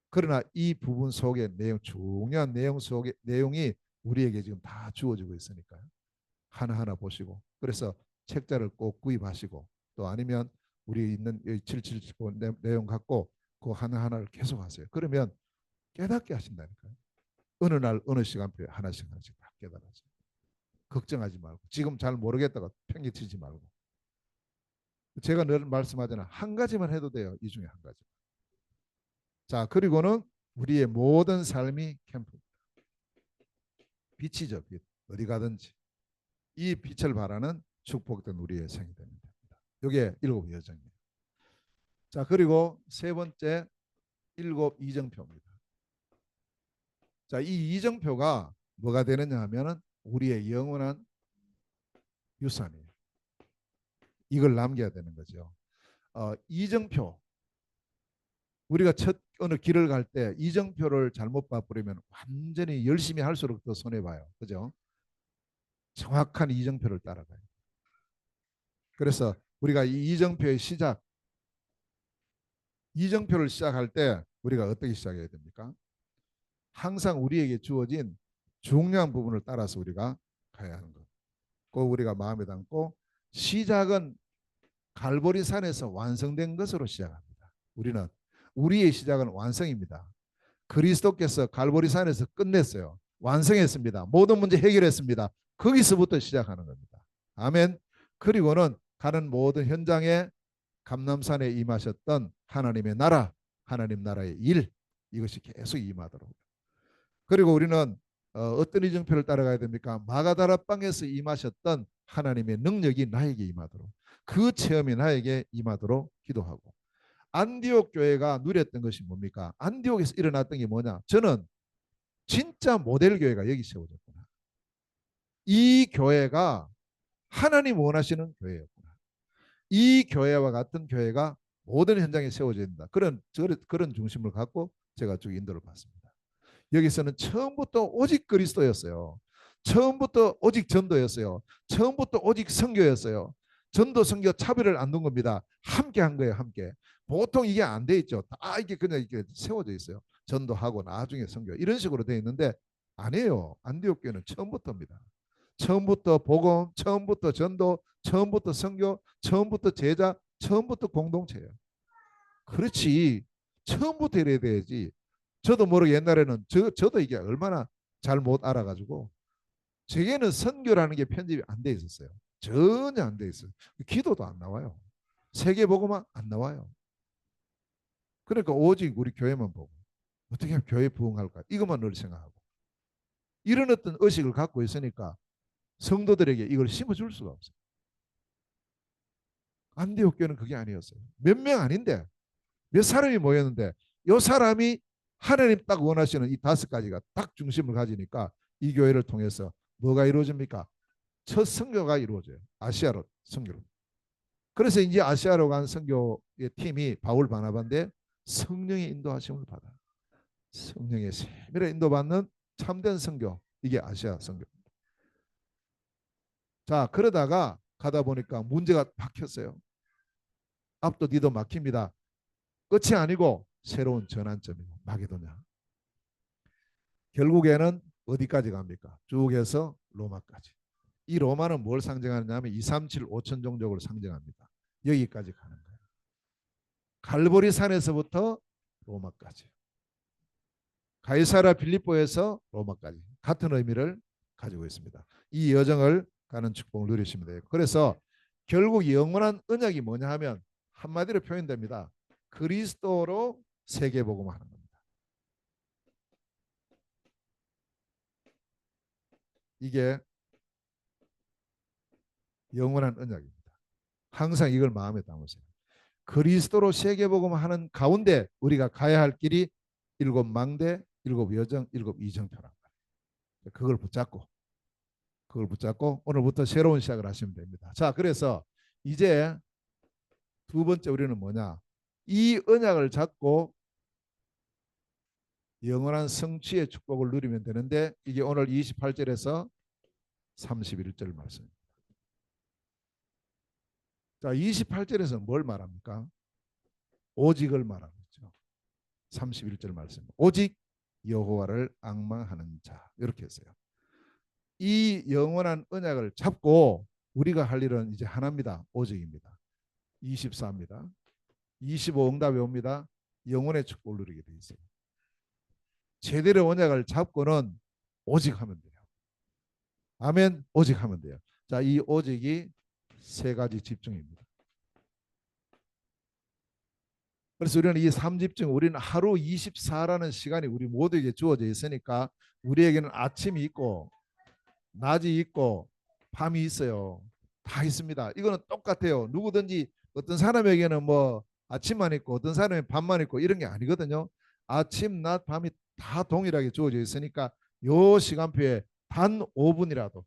그러나 이 부분 속의 내용, 중요한 내용 속의 내용이 우리에게 지금 다 주어지고 있으니까요. 하나하나 보시고, 그래서 책자를 꼭 구입하시고, 또 아니면 우리 있는 779 내용 갖고 그 하나하나를 계속 하세요. 그러면 깨닫게 하신다니까요. 어느 날 어느 시간표에 하나씩 하나씩 다 깨달아져요. 걱정하지 말고, 지금 잘 모르겠다가 팽개치지 말고. 제가 늘 말씀하잖아. 한 가지만 해도 돼요. 이 중에 한 가지. 자, 그리고는 우리의 모든 삶이 캠프입니다. 빛이죠. 빛. 어디 가든지 이 빛을 바라는 축복된 우리의 생이 되면 됩니다. 이게 7 여정이에요. 자, 그리고 세 번째 7 이정표입니다. 자, 이 이정표가 뭐가 되느냐 하면은 우리의 영원한 유산이에요. 이걸 남겨야 되는 거죠. 이정표. 우리가 첫 어느 길을 갈 때 이정표를 잘못 봐버리면 완전히 열심히 할수록 더 손해봐요. 그죠? 정확한 이정표를 따라가요. 그래서 우리가 이 이정표의 시작, 이정표를 시작할 때 우리가 어떻게 시작해야 됩니까? 항상 우리에게 주어진 중요한 부분을 따라서 우리가 가야 하는 것. 꼭 우리가 마음에 담고, 시작은 갈보리산에서 완성된 것으로 시작합니다. 우리의 시작은 완성입니다. 그리스도께서 갈보리산에서 끝냈어요. 완성했습니다. 모든 문제 해결했습니다. 거기서부터 시작하는 겁니다. 아멘. 그리고는 가는 모든 현장에 감람산에 임하셨던 하나님의 나라, 하나님 나라의 일, 이것이 계속 임하도록. 그리고 우리는 어떤 이정표를 따라가야 됩니까? 마가다라 빵에서 임하셨던 하나님의 능력이 나에게 임하도록, 그 체험이 나에게 임하도록 기도하고, 안디옥 교회가 누렸던 것이 뭡니까? 안디옥에서 일어났던 게 뭐냐? 저는 진짜 모델 교회가 여기 세워졌구나. 이 교회가 하나님 원하시는 교회였구나. 이 교회와 같은 교회가 모든 현장에 세워져야 된다. 그런 중심을 갖고 제가 쭉 인도를 받습니다. 여기서는 처음부터 오직 그리스도였어요. 처음부터 오직 전도였어요. 처음부터 오직 선교였어요. 전도 선교 차별을 안 둔 겁니다. 함께 한 거예요. 함께. 보통 이게 안 돼 있죠. 다 이게 그냥 이렇게 세워져 있어요. 전도하고 나중에 선교 이런 식으로 돼 있는데 아니에요. 안디옥 교회는 처음부터입니다. 처음부터 복음, 처음부터 전도, 처음부터 선교, 처음부터 제자, 처음부터 공동체예요. 그렇지. 처음부터 이래야 돼야지. 저도 모르게 옛날에는 저도 이게 얼마나 잘 못 알아가지고 제게는 선교라는 게 편집이 안 돼 있었어요. 전혀 안 돼 있어요. 기도도 안 나와요. 세계복음화 안 나와요. 그러니까 오직 우리 교회만 보고 어떻게 하면 교회 부흥할까, 이것만 늘 생각하고, 이런 어떤 의식을 갖고 있으니까 성도들에게 이걸 심어줄 수가 없어요. 안디옥 교회는 그게 아니었어요. 몇 명 아닌데 몇 사람이 모였는데 이 사람이 하나님 딱 원하시는 이 5가지가 딱 중심을 가지니까 이 교회를 통해서 뭐가 이루어집니까? 첫 선교가 이루어져요. 아시아로 선교로. 그래서 이제 아시아로 간 선교의 팀이 바울 바나바인데 성령의 인도하심을 받아. 성령의 세밀한 인도받는 참된 선교, 이게 아시아 선교입니다. 자, 그러다가 가다 보니까 문제가 박혔어요. 앞도 뒤도 막힙니다. 끝이 아니고 새로운 전환점이고 마게도냐. 결국에는 어디까지 갑니까? 쭉 해서 로마까지. 이 로마는 뭘 상징하느냐면 237 5천 종족을 상징합니다. 여기까지 가는 거예요. 갈보리 산에서부터 로마까지. 가이사라 빌립보에서 로마까지 같은 의미를 가지고 있습니다. 이 여정을 가는 축복을 누리시면 돼요. 그래서 결국 영원한 언약이 뭐냐 하면 한마디로 표현됩니다. 그리스도로 세계복음하는 겁니다. 이게 영원한 언약입니다. 항상 이걸 마음에 담으세요. 그리스도로 세계복음하는 가운데 우리가 가야 할 길이 일곱 망대, 일곱 여정, 일곱 이정표란 말이에요. 그걸 붙잡고 오늘부터 새로운 시작을 하시면 됩니다. 자, 그래서 이제 두 번째 우리는 뭐냐? 이 언약을 잡고 영원한 성취의 축복을 누리면 되는데 이게 오늘 28절에서 31절 말씀입니다. 자, 28절에서 뭘 말합니까? 오직을 말하고 있죠. 31절 말씀. 오직 여호와를 앙망하는 자. 이렇게 했어요. 이 영원한 언약을 잡고 우리가 할 일은 이제 하나입니다. 오직입니다. 24입니다. 25 응답이 옵니다. 영혼의 축복을 누리게 돼 있어요. 제대로 언약을 잡고는 오직 하면 돼요. 아멘. 오직 하면 돼요. 자, 이 오직이 세 가지 집중입니다. 그래서 우리는 이 3집중, 우리는 하루 24라는 시간이 우리 모두에게 주어져 있으니까 우리에게는 아침이 있고 낮이 있고 밤이 있어요. 다 있습니다. 이거는 똑같아요. 누구든지 어떤 사람에게는 뭐 아침만 있고 어떤 사람은 밤만 있고 이런 게 아니거든요. 아침, 낮, 밤이 다 동일하게 주어져 있으니까 요 시간표에 단 5분이라도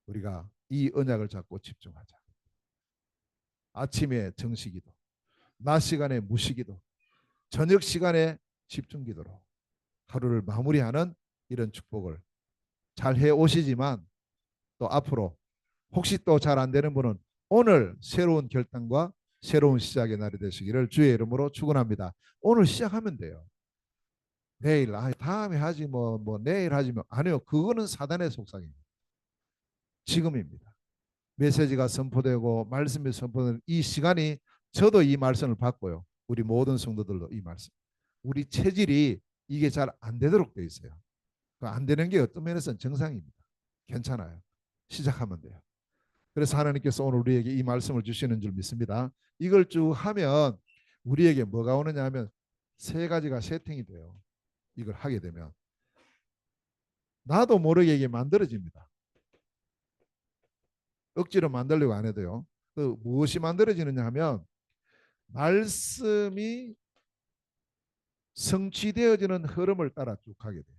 우리가 이 언약을 잡고 집중하자. 아침에 정식기도, 낮 시간에 무식기도, 저녁 시간에 집중기도로 하루를 마무리하는 이런 축복을 잘 해 오시지만 또 앞으로 혹시 또 잘 안 되는 분은 오늘 새로운 결단과 새로운 시작의 날이 되시기를 주의 이름으로 축원합니다. 오늘 시작하면 돼요. 내일 다음에 하지 뭐 내일 하지 뭐 아니요. 그거는 사단의 속삭입니다. 지금입니다. 메시지가 선포되고 말씀이 선포되는 이 시간이 저도 이 말씀을 받고요. 우리 모든 성도들도 이 말씀. 우리 체질이 이게 잘 안 되도록 되어 있어요. 안 되는 게 어떤 면에서는 정상입니다. 괜찮아요. 시작하면 돼요. 그래서 하나님께서 오늘 우리에게 이 말씀을 주시는 줄 믿습니다. 이걸 쭉 하면 우리에게 뭐가 오느냐 하면 세 가지가 세팅이 돼요. 이걸 하게 되면 나도 모르게 이게 만들어집니다. 억지로 만들려고 안 해도요. 그 무엇이 만들어지느냐 하면 말씀이 성취되어지는 흐름을 따라 쭉 가게 돼요.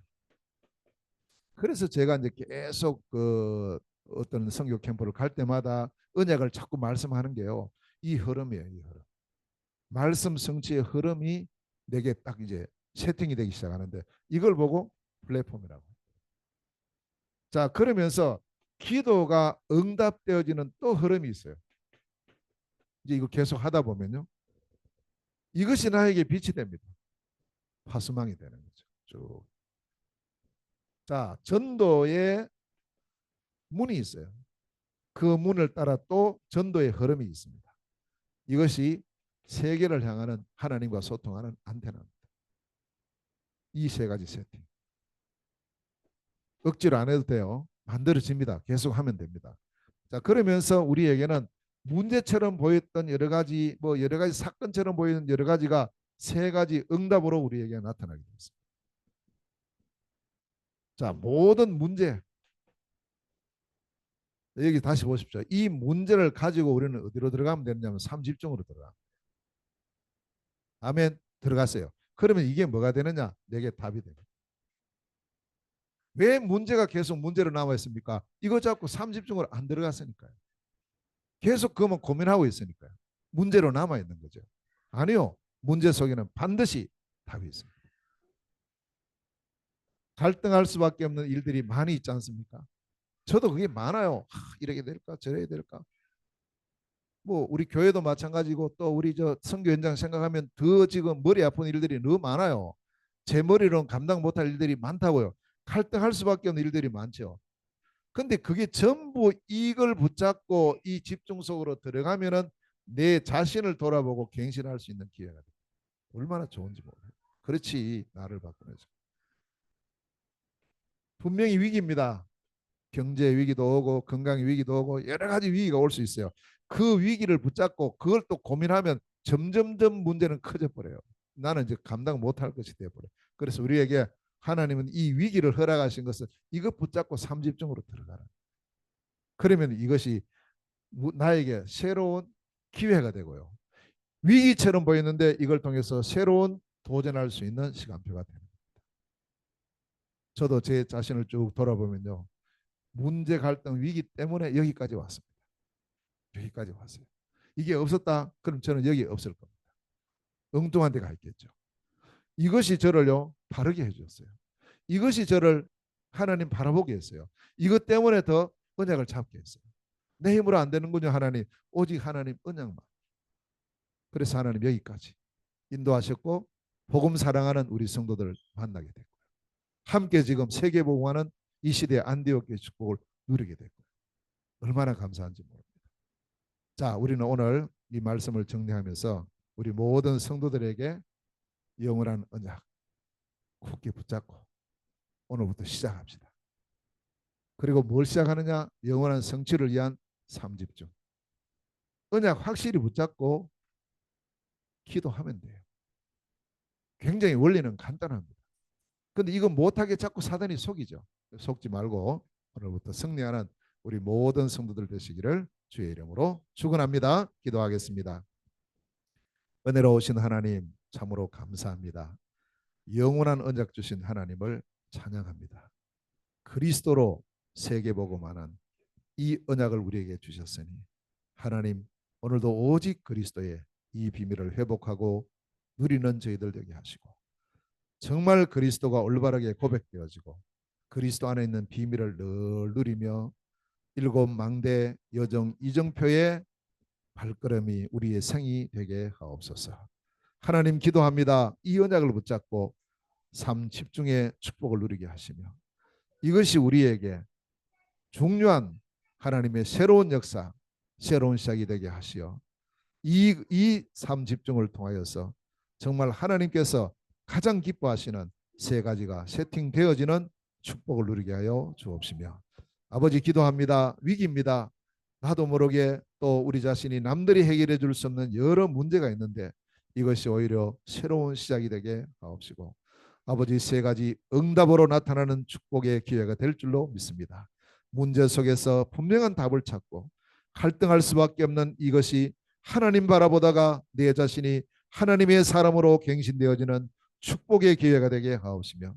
그래서 제가 이제 계속 그 어떤 선교 캠프를 갈 때마다 언약을 자꾸 말씀하는 게요. 이 흐름이에요. 이 흐름. 말씀 성취의 흐름이 내게 딱 이제 세팅이 되기 시작하는데 이걸 보고 플랫폼이라고. 자, 그러면서 기도가 응답되어지는 또 흐름이 있어요. 이제 이거 계속 하다 보면요. 이것이 나에게 빛이 됩니다. 파수망이 되는 거죠. 쭉. 자, 전도의 문이 있어요. 그 문을 따라 또 전도의 흐름이 있습니다. 이것이 세계를 향하는 하나님과 소통하는 안테나입니다. 이 세 가지 세팅. 억지로 안 해도 돼요. 만들어집니다. 계속 하면 됩니다. 자, 그러면서 우리에게는 문제처럼 보였던 여러 가지 여러 가지 사건처럼 보이는 여러 가지가 세 가지 응답으로 우리에게 나타나게 됩니다. 자, 모든 문제 여기 다시 보십시오. 이 문제를 가지고 우리는 어디로 들어가면 되느냐면 삼집중으로 들어가. 아멘. 들어갔어요. 그러면 이게 뭐가 되느냐? 내게 답이 됩니다. 왜 문제가 계속 문제로 남아 있습니까? 이거 잡고 삼집중으로 안 들어갔으니까요. 계속 그만 고민하고 있으니까요. 문제로 남아 있는 거죠. 아니요. 문제 속에는 반드시 답이 있습니다. 갈등할 수밖에 없는 일들이 많이 있지 않습니까? 저도 그게 많아요. 이렇게 될까 저래야 될까. 뭐 우리 교회도 마찬가지고 또 우리 저 선교 현장 생각하면 더 지금 머리 아픈 일들이 너무 많아요. 제 머리로는 감당 못할 일들이 많다고요. 갈등할 수밖에 없는 일들이 많죠. 근데 그게 전부 이걸 붙잡고 이 집중 속으로 들어가면은 내 자신을 돌아보고 갱신할 수 있는 기회가 돼요. 얼마나 좋은지 몰라요. 그렇지 나를 바꾸면서. 분명히 위기입니다. 경제 위기도 오고 건강 위기도 오고 여러 가지 위기가 올 수 있어요. 그 위기를 붙잡고 그걸 또 고민하면 점점점 문제는 커져 버려요. 나는 이제 감당 못할 것이 되어 버려요. 그래서 우리에게 하나님은 이 위기를 허락하신 것은 이것 붙잡고 삼집중으로 들어가라. 그러면 이것이 나에게 새로운 기회가 되고요. 위기처럼 보이는데 이걸 통해서 새로운 도전할 수 있는 시간표가 됩니다. 저도 제 자신을 쭉 돌아보면요. 문제, 갈등, 위기 때문에 여기까지 왔습니다. 여기까지 왔어요. 이게 없었다? 그럼 저는 여기 없을 겁니다. 엉뚱한 데가 있겠죠. 이것이 저를요 바르게 해주었어요. 이것이 저를 하나님 바라보게 했어요. 이것 때문에 더 언약을 잡게 했어요. 내 힘으로 안 되는군요. 하나님. 오직 하나님 언약만. 그래서 하나님 여기까지 인도하셨고 복음 사랑하는 우리 성도들을 만나게 됐고요. 함께 지금 세계복음화는 이 시대의 안디옥의 축복을 누리게 됐고요. 얼마나 감사한지 모릅니다. 자, 우리는 오늘 이 말씀을 정리하면서 우리 모든 성도들에게 영원한 언약 굳게 붙잡고 오늘부터 시작합시다. 그리고 뭘 시작하느냐? 영원한 성취를 위한 삼집중. 언약 확실히 붙잡고 기도하면 돼요. 굉장히 원리는 간단합니다. 근데 이거 못하게 자꾸 사단이 속이죠. 속지 말고 오늘부터 승리하는 우리 모든 성도들 되시기를 주의 이름으로 축원합니다. 기도하겠습니다. 은혜로우신 하나님 참으로 감사합니다. 영원한 언약 주신 하나님을 찬양합니다. 그리스도로 세계복음하는 이 언약을 우리에게 주셨으니 하나님 오늘도 오직 그리스도의 이 비밀을 회복하고 누리는 저희들 되게 하시고 정말 그리스도가 올바르게 고백되어지고 그리스도 안에 있는 비밀을 늘 누리며 일곱 망대 여정 이정표의 발걸음이 우리의 생이 되게 하옵소서. 하나님 기도합니다. 이 언약을 붙잡고 삶 집중의 축복을 누리게 하시며 이것이 우리에게 중요한 하나님의 새로운 역사, 새로운 시작이 되게 하시어 이 삶 집중을 통하여서 정말 하나님께서 가장 기뻐하시는 세 가지가 세팅되어지는 축복을 누리게 하여 주옵시며 아버지 기도합니다. 위기입니다. 나도 모르게 또 우리 자신이 남들이 해결해 줄 수 없는 여러 문제가 있는데 이것이 오히려 새로운 시작이 되게 하옵시고 아버지 세 가지 응답으로 나타나는 축복의 기회가 될 줄로 믿습니다. 문제 속에서 분명한 답을 찾고 갈등할 수밖에 없는 이것이 하나님 바라보다가 내 자신이 하나님의 사람으로 갱신되어지는 축복의 기회가 되게 하옵시며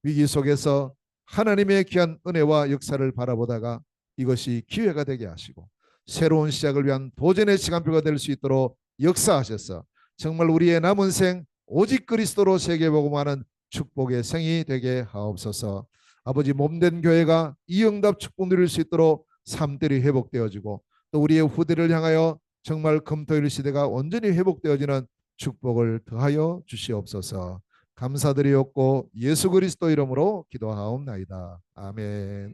위기 속에서 하나님의 귀한 은혜와 역사를 바라보다가 이것이 기회가 되게 하시고 새로운 시작을 위한 도전의 시간표가 될 수 있도록 역사하셔서 정말 우리의 남은 생 오직 그리스도로 세계복음하는 축복의 생이 되게 하옵소서. 아버지 몸된 교회가 이 응답 축복 누릴 수 있도록 삶들이 회복되어지고 또 우리의 후대를 향하여 정말 금토일 시대가 온전히 회복되어지는 축복을 더하여 주시옵소서. 감사드리옵고 예수 그리스도 이름으로 기도하옵나이다. 아멘.